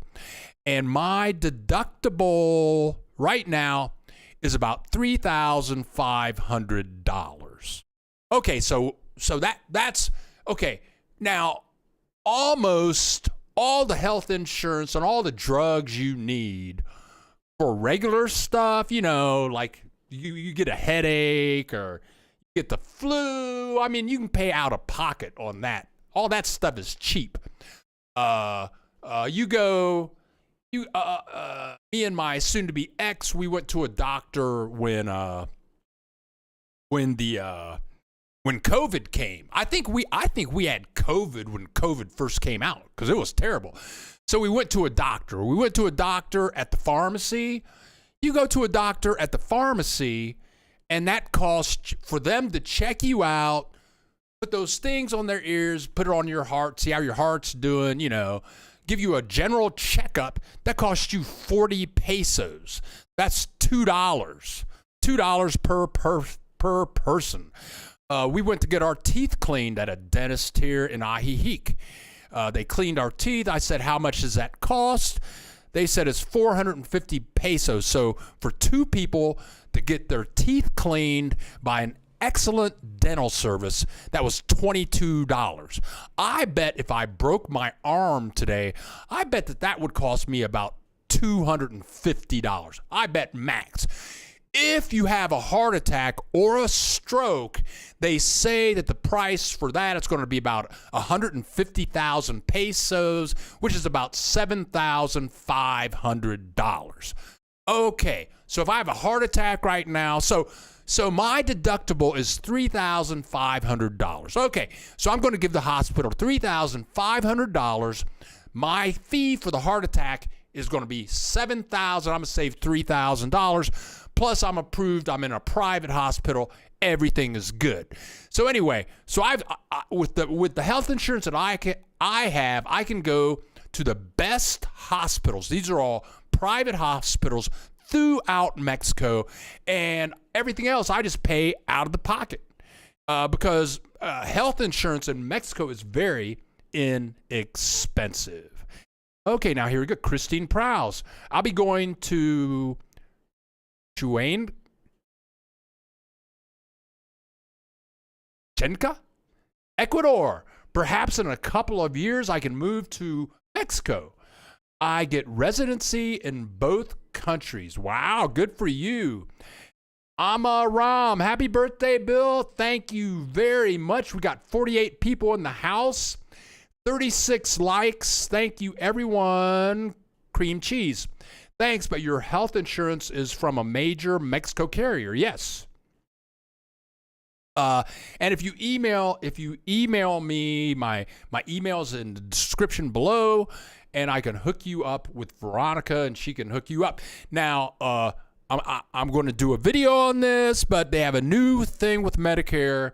And my deductible right now is about $3,500. Okay, so that's okay. Now, almost all the health insurance and all the drugs you need for regular stuff, like you get a headache or you get the flu. I mean, you can pay out of pocket on that. All that stuff is cheap. Me and my soon-to-be ex, we went to a doctor when COVID came. I think we had COVID when COVID first came out because it was terrible. So we went to a doctor. We went to a doctor at the pharmacy. You go to a doctor at the pharmacy, and that costs for them to check you out, put those things on their ears, put it on your heart, see how your heart's doing, give you a general checkup. That costs you 40 pesos. That's $2. $2 per person. We went to get our teeth cleaned at a dentist here in Ajijic. They cleaned our teeth. I said, how much does that cost? They said it's 450 pesos. So for 2 people to get their teeth cleaned by an excellent dental service, that was $22. I bet if I broke my arm today, I bet that would cost me about $250. I bet max. If you have a heart attack or a stroke, they say that the price for that is going to be about 150,000 pesos, which is about $7,500. Okay, so if I have a heart attack right now, so my deductible is $3,500. Okay, so I'm going to give the hospital $3,500. My fee for the heart attack is going to be $7,000. I'm going to save $3,000. Plus, I'm approved. I'm in a private hospital. Everything is good. So anyway, I've with the health insurance that I can go to the best hospitals. These are all private hospitals throughout Mexico, and everything else I just pay out of the pocket because health insurance in Mexico is very inexpensive. Okay, now here we go. Christine Prowse. I'll be going to Chenca, Ecuador. Perhaps in a couple of years, I can move to Mexico. I get residency in both countries. Wow, good for you. Ram, happy birthday, Bill. Thank you very much. We got 48 people in the house, 36 likes. Thank you, everyone. Cream cheese. Thanks, but your health insurance is from a major Mexico carrier. Yes. And if you email me, my email's in the description below, and I can hook you up with Veronica, and she can hook you up. Now, I'm going to do a video on this, but they have a new thing with Medicare.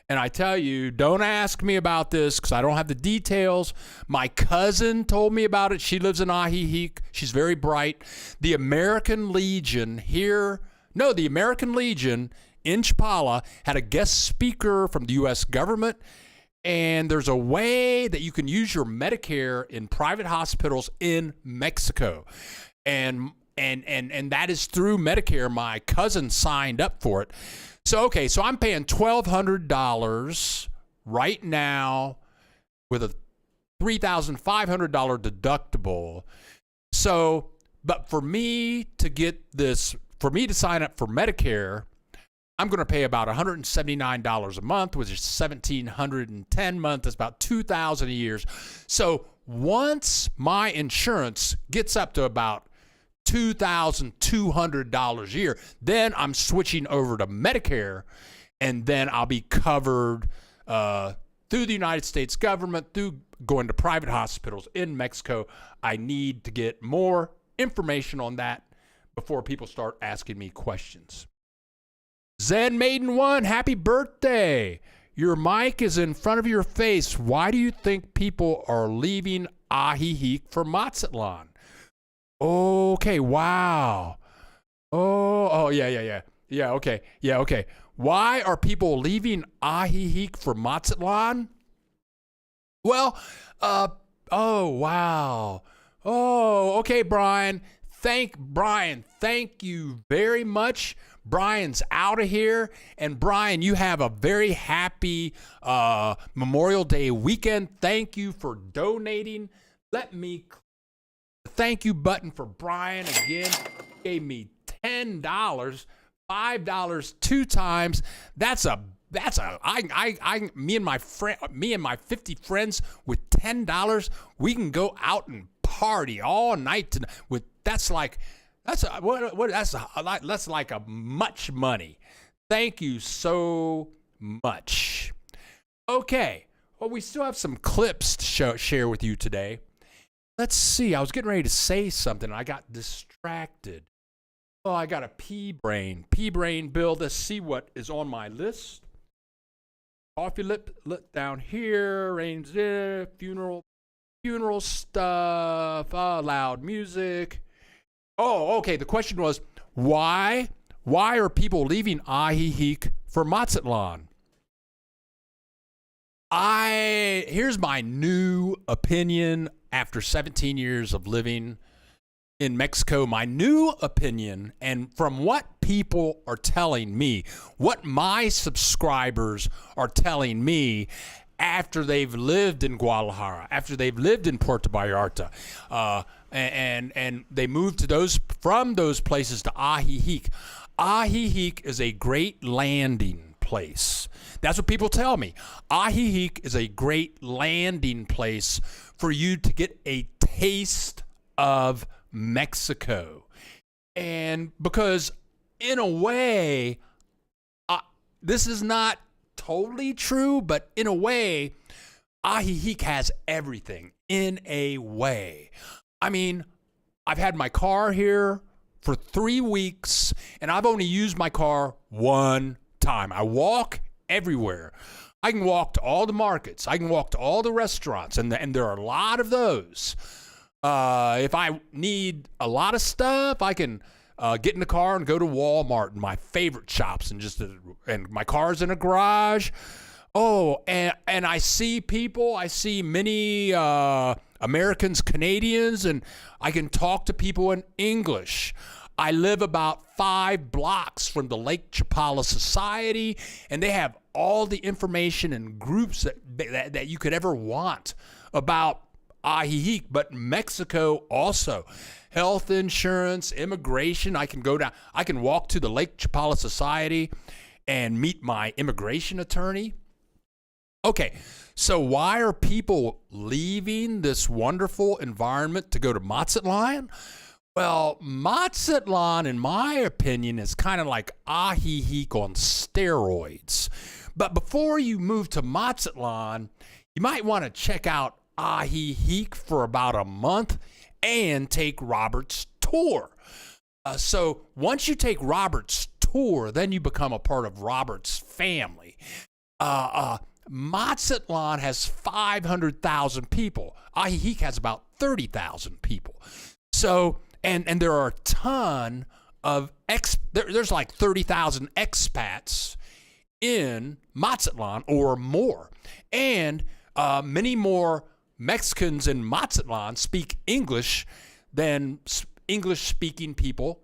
And I tell you, don't ask me about this because I don't have the details. My cousin told me about it. She lives in Ajijic. She's very bright. The American Legion in Chapala had a guest speaker from the U.S. government. And there's a way that you can use your Medicare in private hospitals in Mexico. And that is through Medicare. My cousin signed up for it. So I'm paying $1,200 right now with a $3,500 deductible. So, but for me to sign up for Medicare, I'm going to pay about $179 a month, which is $1,710 a month. That's about $2,000 a year. So once my insurance gets up to about $2,200 a year, then I'm switching over to Medicare, and then I'll be covered through the United States government, through going to private hospitals in Mexico. I need to get more information on that before people start asking me questions. Zen Maiden 1, happy birthday. Your mic is in front of your face. Why do you think people are leaving Ajijic for Mazatlan? Okay, wow. Yeah, okay. Why are people leaving Ajijic for Mazatlan? Well, wow. Oh, okay, Brian. Thank you very much. Brian's out of here. And Brian, you have a very happy Memorial Day weekend. Thank you for donating. Let me thank you button for Brian again. Gave me $10, $5 two times. Me and my 50 friends with $10, we can go out and party all night that's like a much money. Thank you so much. Okay. Well, we still have some clips to share with you today. Let's see. I was getting ready to say something. I got distracted. Oh, I got a pea brain. Pea brain, Bill. Let's see what is on my list. Coffee lip down here. Rains there. Funeral stuff. Loud music. Oh, okay. The question was, why are people leaving Ajijic for Mazatlan? Here's my new opinion after 17 years of living in Mexico. My new opinion, and from what people are telling me, what my subscribers are telling me after they've lived in Guadalajara, after they've lived in Puerto Vallarta, and they moved from those places to Ajijic. Ajijic is a great landing place. That's what people tell me. Ajijic is a great landing place for you to get a taste of Mexico. And because in a way, this is not totally true, but in a way, Ajijic has everything in a way. I mean, I've had my car here for 3 weeks, and I've only used my car one time. I walk everywhere. I can walk to all the markets. I can walk to all the restaurants, and there are a lot of those. If I need a lot of stuff, I can get in the car and go to Walmart and my favorite shops, and my car's in a garage. Oh, and I see people. I see many Americans, Canadians, and I can talk to people in English. I live about 5 blocks from the Lake Chapala Society, and they have all the information and groups that you could ever want about Ajijic, but Mexico also. Health insurance, immigration. I can walk to the Lake Chapala Society and meet my immigration attorney. Okay, so why are people leaving this wonderful environment to go to Mazatlan? Well, Mazatlan, in my opinion, is kind of like Ajijic on steroids. But before you move to Mazatlan, you might want to check out Ajijic for about a month and take Robert's tour. So once you take Robert's tour, then you become a part of Robert's family. Mazatlan has 500,000 people. Ajijic has about 30,000 people. So, and there are a ton of there's like 30,000 expats in Mazatlan or more. And many more Mexicans in Mazatlan speak English than English-speaking people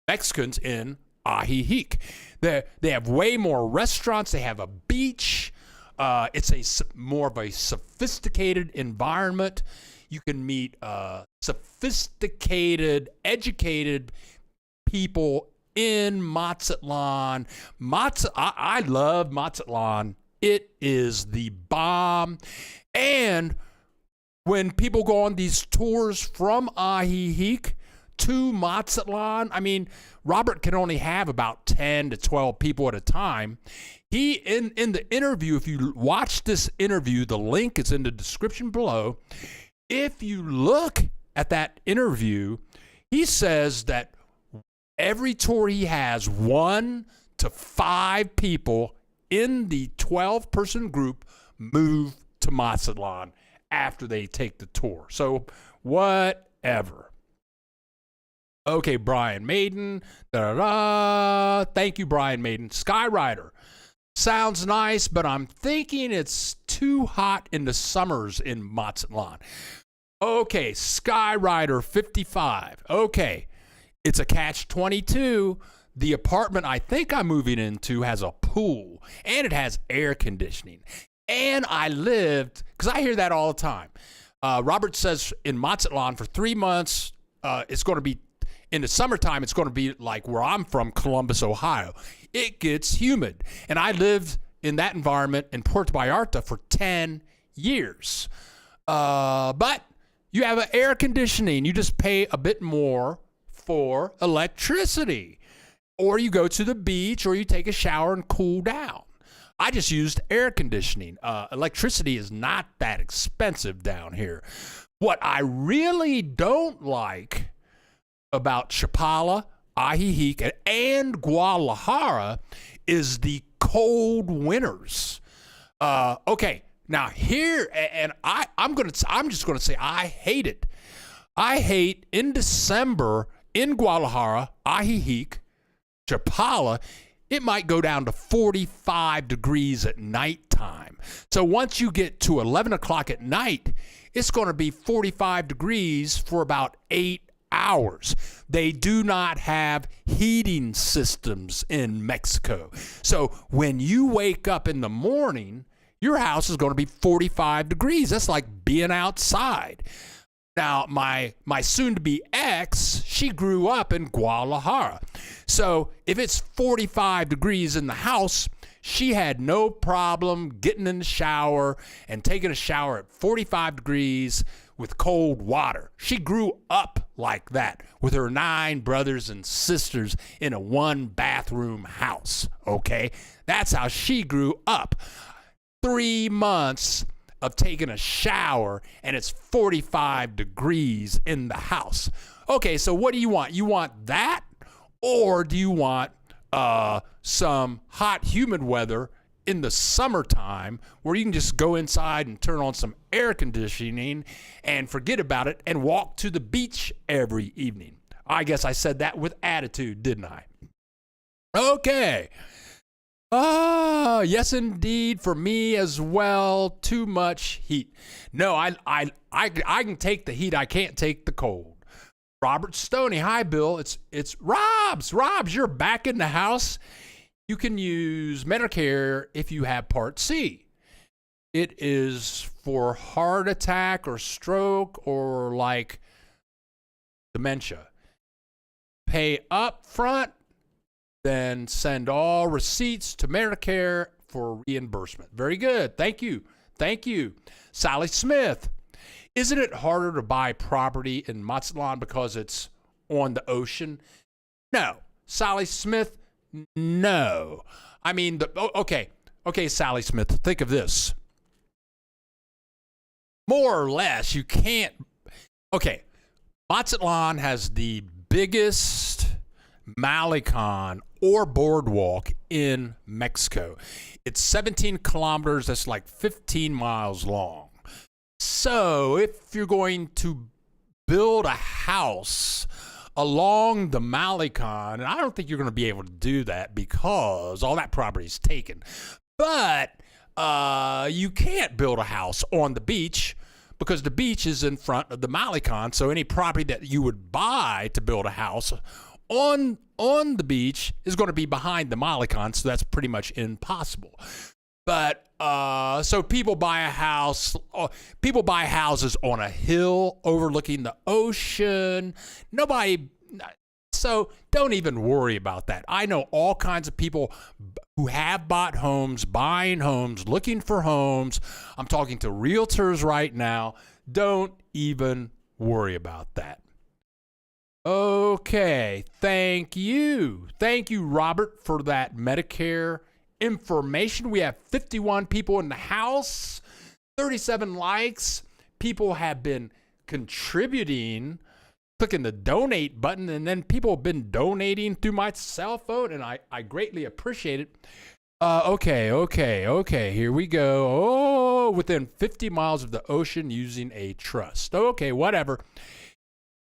Mexicans in Ajijic. They have way more restaurants. They have a beach. It's more of a sophisticated environment. You can meet sophisticated, educated people in Mazatlan. I love Mazatlan. It is the bomb. And when people go on these tours from Ajijic to Mazatlan, I mean, Robert can only have about 10 to 12 people at a time. He, in the interview, if you watch this interview, the link is in the description below. If you look at that interview, he says that every tour he has 1 to 5 people in the 12-person group move to Mazatlan after they take the tour. So whatever. Okay, Brian Maiden. Thank you, Brian Maiden. Skyrider. Sounds nice, but I'm thinking it's too hot in the summers in Mazatlan. Okay, Skyrider 55. Okay, it's a catch-22. The apartment I think I'm moving into has a pool, and it has air conditioning. And I lived, because I hear that all the time. Robert says in Mazatlan for 3 months, it's going to be, in the summertime, it's going to be like where I'm from, Columbus, Ohio. It gets humid. And I lived in that environment in Puerto Vallarta for 10 years. But you have an air conditioning. You just pay a bit more for electricity. Or you go to the beach, or you take a shower and cool down. I just used air conditioning. Electricity is not that expensive down here. What I really don't like about Chapala, Ajijic, and Guadalajara is the cold winters. Okay, now here, and I'm just gonna say I hate it. I hate in December in Guadalajara, Ajijic, Chapala, it might go down to 45 degrees at nighttime. So once you get to 11 o'clock at night, it's going to be 45 degrees for about 8 hours. They do not have heating systems in Mexico. So when you wake up in the morning, your house is going to be 45 degrees. That's like being outside. Now, my soon-to-be ex, she grew up in Guadalajara. So if it's 45 degrees in the house, she had no problem getting in the shower and taking a shower at 45 degrees with cold water. She grew up like that with her 9 brothers and sisters in a 1-bathroom house, okay? That's how she grew up. 3 months of taking a shower and it's 45 degrees in the house. Okay, so what do you want? You want that, or do you want some hot, humid weather in the summertime where you can just go inside and turn on some air conditioning and forget about it and walk to the beach every evening? I guess I said that with attitude, didn't I? Okay. Yes, indeed, for me as well. Too much heat. No, I can take the heat. I can't take the cold. Robert Stoney. Hi, Bill. It's Rob's. Rob's, you're back in the house. You can use Medicare if you have Part C. It is for heart attack or stroke or like dementia. Pay up front, then send all receipts to Medicare for reimbursement. Very good. Thank you. Thank you. Sally Smith. Isn't it harder to buy property in Mazatlan because it's on the ocean? No. Sally Smith, no. I mean, okay, Sally Smith, think of this. More or less, you can't. Okay, Mazatlan has the biggest Malecon or boardwalk in Mexico. It's 17 kilometers. That's like 15 miles long. So if you're going to build a house along the Malecon, and I don't think you're going to be able to do that because all that property is taken. But you can't build a house on the beach because the beach is in front of the Malecon. So any property that you would buy to build a house on the beach is going to be behind the Malecon. So that's pretty much impossible. But so people buy a house. People buy houses on a hill overlooking the ocean. Nobody. So don't even worry about that. I know all kinds of people who have bought homes, buying homes, looking for homes. I'm talking to realtors right now. Don't even worry about that. Okay. Thank you. Thank you, Robert, for that Medicare information. We have 51 people in the house, 37 likes. People have been contributing, clicking the donate button, and then people have been donating through my cell phone, and I greatly appreciate it. Okay, here we go. Oh, within 50 miles of the ocean using a trust. Okay, whatever.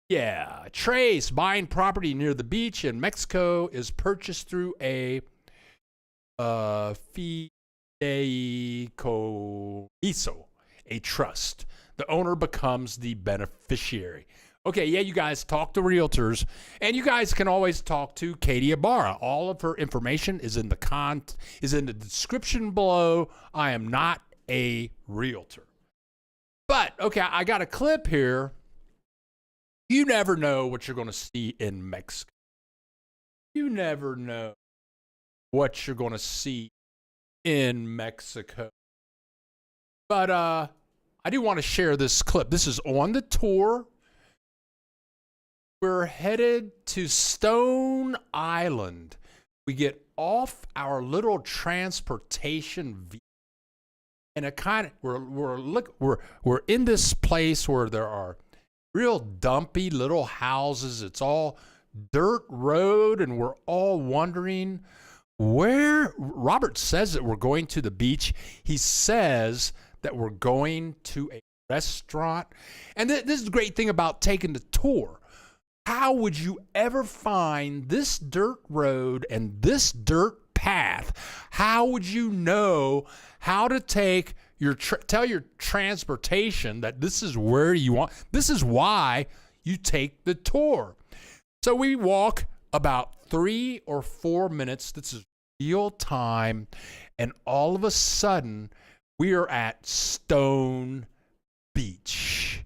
Yeah, Trace, buying property near the beach in Mexico is purchased through a fideicomiso, a trust. The owner becomes the beneficiary. Okay, yeah, you guys talk to realtors, and you guys can always talk to Katie Ibarra. All of her information is in the description below. I am not a realtor. But okay, I got a clip here. You never know what you're going to see in Mexico. You never know what you're going to see in Mexico. But I do want to share this clip. This is on the tour. We're headed to Stone Island. We get off our little transportation vehicle, and it kind of we're in this place where there are real dumpy little houses. It's all dirt road, and we're all wondering where. Robert says that we're going to the beach. He says that we're going to a restaurant. And this is the great thing about taking the tour. How would you ever find this dirt road and this dirt path? How would you know how to take tell your transportation that this is where you want? This is why you take the tour. So we walk about 3 or 4 minutes. This is real time. And all of a sudden, we are at Stone Beach.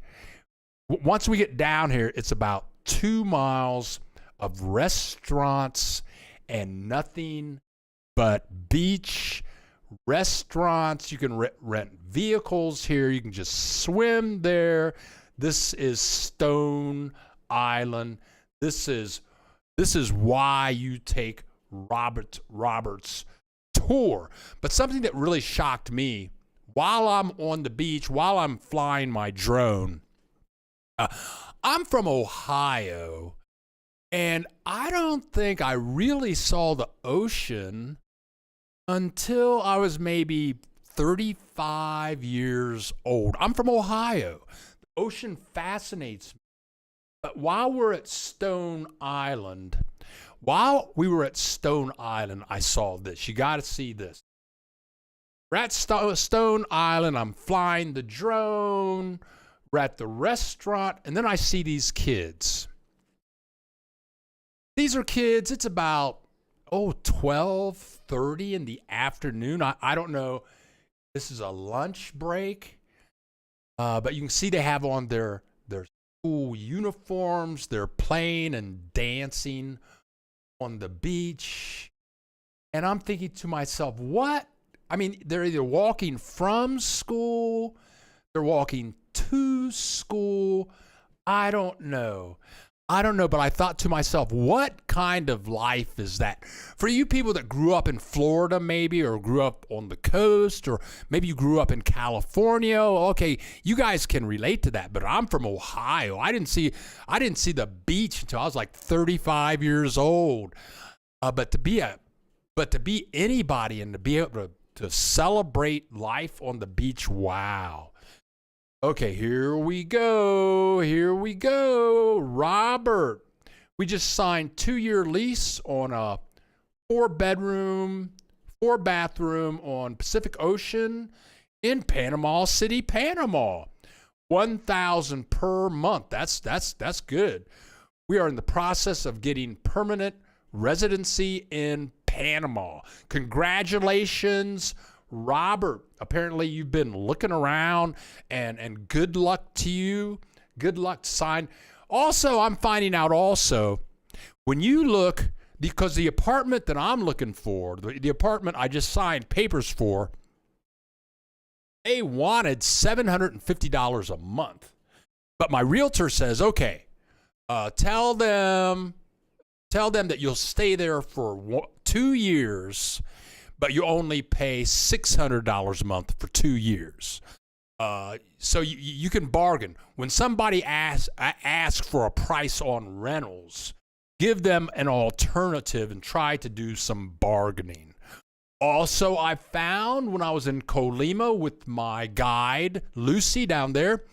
Once we get down here, it's about 2 miles of restaurants and nothing but beach restaurants. You can rent vehicles here. You can just swim there. This is Stone Island. This is why you take Robert's tour. But something that really shocked me while I'm on the beach, while I'm flying my drone, I'm from Ohio, and I don't think I really saw the ocean until I was maybe 35 years old. I'm from Ohio. The ocean fascinates me. But while we were at Stone Island, I saw this. You got to see this. We're at Stone Island. I'm flying the drone. We're at the restaurant, and then I see these kids. These are kids. It's about 12:30 in the afternoon. I don't know. This is a lunch break, but you can see they have on their school uniforms. They're playing and dancing on the beach, and I'm thinking to myself, what? I mean, they're either walking from school, they're walking to school. I don't know, but I thought to myself, what kind of life is that? For you people that grew up in Florida maybe, or grew up on the coast, or maybe you grew up in California, okay, you guys can relate to that, but I'm from Ohio. I didn't see the beach until I was like 35 years old. But to be anybody and to be able to celebrate life on the beach, wow. Okay, here we go. Robert, we just signed 2-year lease on a 4-bedroom, 4-bathroom on Pacific Ocean in Panama City, Panama. $1,000 per month. That's good. We are in the process of getting permanent residency in Panama. Congratulations, Robert. Apparently you've been looking around, and good luck to you. Good luck to sign. Also, I'm finding out also, when you look, because the apartment that I'm looking for, the apartment I just signed papers for, they wanted $750 a month. But my realtor says, okay, tell them that you'll stay there for 2 years, but you only pay $600 a month for 2 years. So you can bargain. When somebody asks for a price on rentals, give them an alternative and try to do some bargaining. Also, I found when I was in Colima with my guide, Lucy, down there,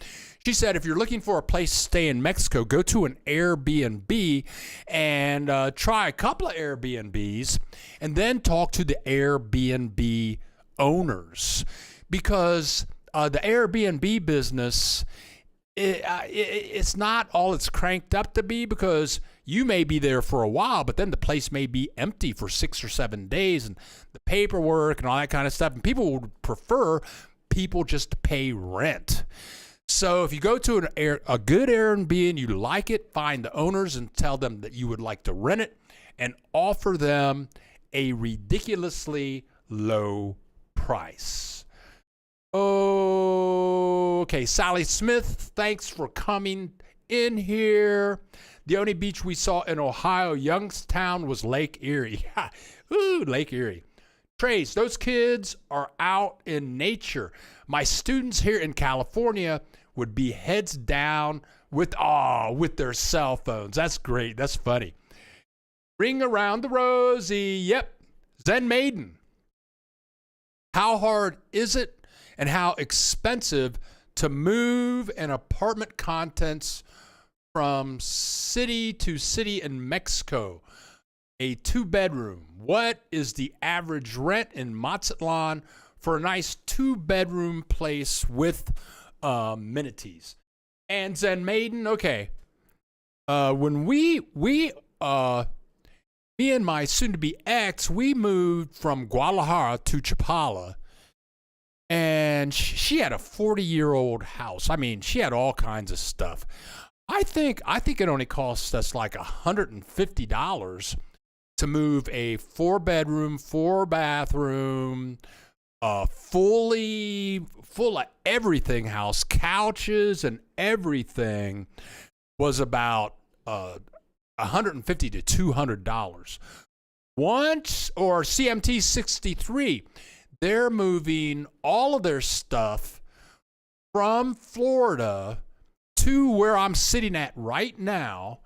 she said if you're looking for a place to stay in Mexico, go to an Airbnb and try a couple of Airbnbs and then talk to the Airbnb owners, because the Airbnb business, it's not all it's cranked up to be, because you may be there for a while, but then the place may be empty for 6 or 7 days, and the paperwork and all that kind of stuff. And people would prefer people just to pay rent. So if you go to a good Airbnb and you like it, find the owners and tell them that you would like to rent it and offer them a ridiculously low price. Okay, Sally Smith, thanks for coming in here. The only beach we saw in Ohio, Youngstown, was Lake Erie. Ooh, Lake Erie. Trace, those kids are out in nature. My students here in California would be heads down with their cell phones. That's great. That's funny. Ring around the rosy. Yep. Zen Maiden. How hard is it and how expensive to move an apartment contents from city to city in Mexico? A 2-bedroom. What is the average rent in Mazatlan for a nice 2-bedroom place with amenities? And Zen Maiden, okay. When me and my soon-to-be ex, we moved from Guadalajara to Chapala, and she had a 40-year-old house. I mean, she had all kinds of stuff. I think it only cost us like $150 to move a 4-bedroom, 4-bathroom, full of everything house, couches and everything, was about $150 to $200. Once, or CMT 63, they're moving all of their stuff from Florida to where I'm sitting at right now.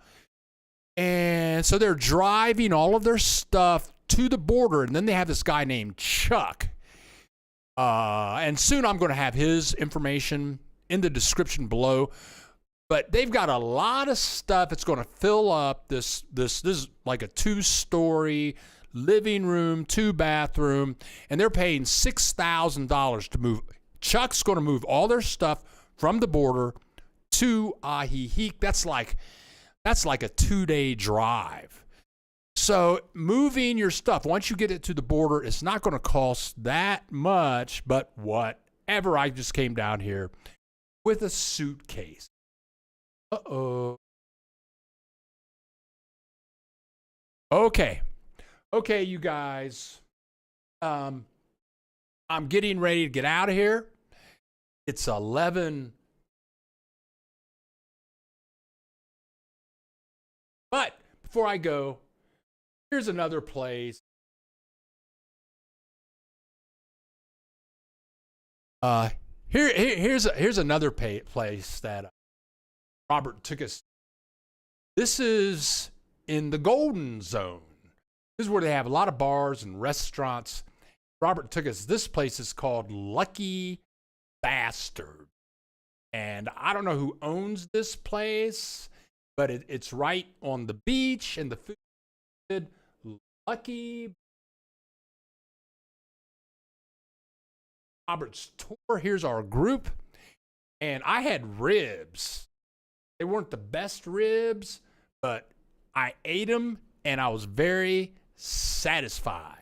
And so they're driving all of their stuff to the border, and then they have this guy named Chuck. And soon I'm going to have his information in the description below. But they've got a lot of stuff that's going to fill up this is like a 2-story living room, 2-bathroom, and they're paying $6,000 to move. Chuck's going to move all their stuff from the border to Ajijic. That's like a 2-day drive. So moving your stuff, once you get it to the border, it's not going to cost that much, but whatever. I just came down here with a suitcase. Uh-oh. Okay, you guys. I'm getting ready to get out of here. It's 11. But before I go, here's another place. Here's another place that Robert took us. This is in the Golden Zone. This is where they have a lot of bars and restaurants. Robert took us. This place is called Lucky Bastard. And I don't know who owns this place, but it's right on the beach, and the food is good. Lucky Robert's tour. Here's our group. And I had ribs. They weren't the best ribs, but I ate them, and I was very satisfied.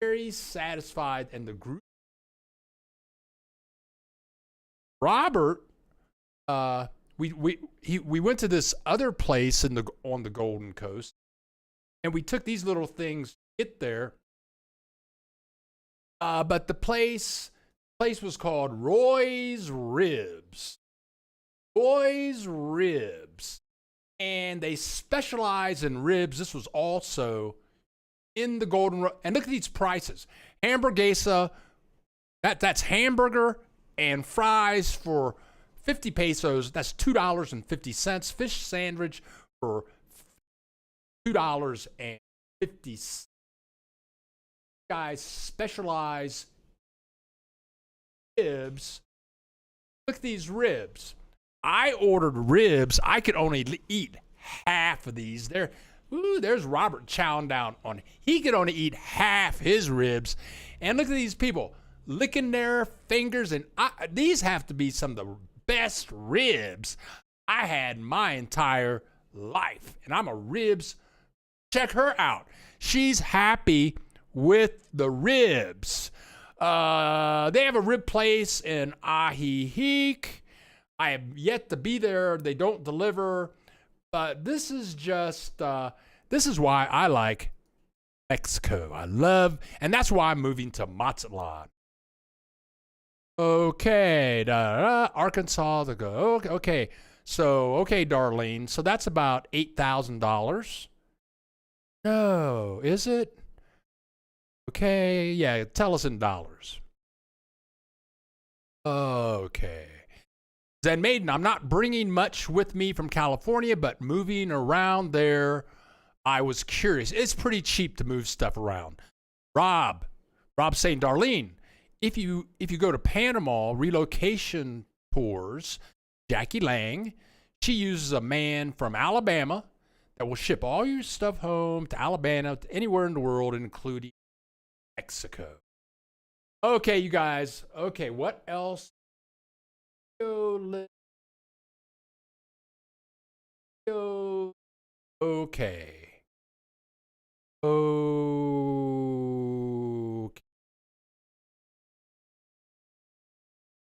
Very satisfied. And the group. Robert, we went to this other place on the Golden Coast, and we took these little things to get there. But the place was called Roy's Ribs. Roy's Ribs. And they specialize in ribs. This was also in the Golden. And look at these prices. Hamburguesa, that's hamburger and fries for 50 pesos. That's $2.50. Fish sandwich for $2.50. Guys specialize in ribs. Look at these ribs. I ordered ribs. I could only eat half of these. There's Robert chowing down on. He could only eat half his ribs. And look at these people licking their fingers. And these have to be some of the best ribs I had my entire life. And I'm a ribs. Check her out. She's happy with the ribs. They have a rib place in Ajijic. I have yet to be there. They don't deliver. But this is why I like Mexico. And that's why I'm moving to Mazatlan. Okay, Arkansas to go. Okay, so, Darlene. So that's about $8,000. No, is it? Okay, yeah, tell us in dollars. Okay. Zen Maiden, I'm not bringing much with me from California, but moving around there, I was curious. It's pretty cheap to move stuff around. Rob saying, Darlene, if you go to Panama, Relocation tours, Jackie Lang, she uses a man from Alabama that will ship all your stuff home to Alabama, to anywhere in the world, including Mexico. Okay, you guys. Okay, what else? Okay.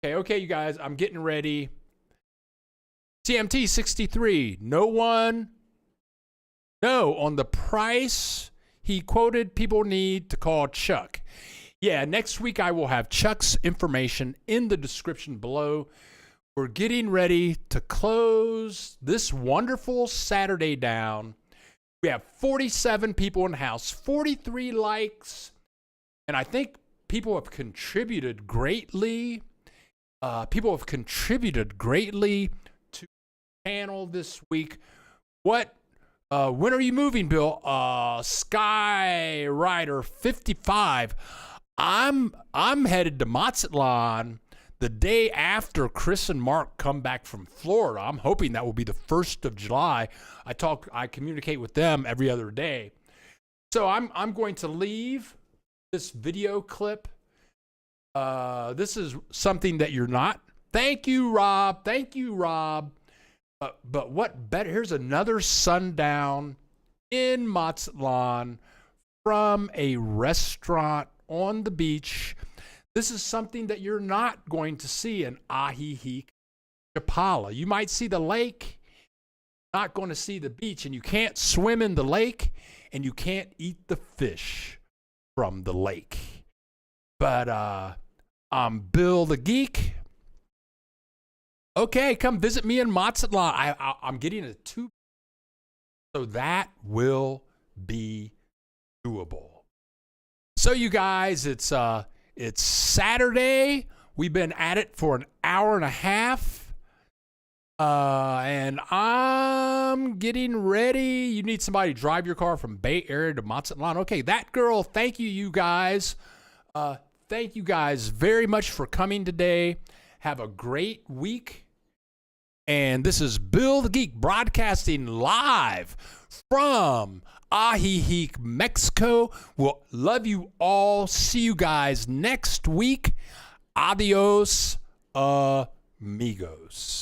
Okay, you guys. I'm getting ready. CMT 63. No on the price. He quoted people need to call Chuck. Yeah, next week I will have Chuck's information in the description below. We're getting ready to close this wonderful Saturday down. We have 47 people in the house, 43 likes, and I think people have contributed greatly. People have contributed greatly to the channel this week. When are you moving, Bill? Skyrider 55. I'm headed to Mazatlan the day after Chris and Mark come back from Florida. I'm hoping that will be the 1st of July. I communicate with them every other day. So I'm going to leave this video clip. This is something that you're not. Thank you, Rob. But what better? Here's another sundown in Mazatlan from a restaurant on the beach. This is something that you're not going to see in Ahihi, Chapala. You might see the lake, not going to see the beach, and you can't swim in the lake, and you can't eat the fish from the lake. But I'm Bill the Geek. Okay, come visit me in Mazatlan. I'm getting a 2, so that will be doable. So you guys, it's Saturday. We've been at it for an hour and a half. And I'm getting ready. You need somebody to drive your car from Bay Area to Mazatlan. Okay, that girl, thank you guys. Thank you guys very much for coming today. Have a great week. And this is Bill the Geek broadcasting live from Ajijic, Mexico. We'll love you all. See you guys next week. Adios, amigos.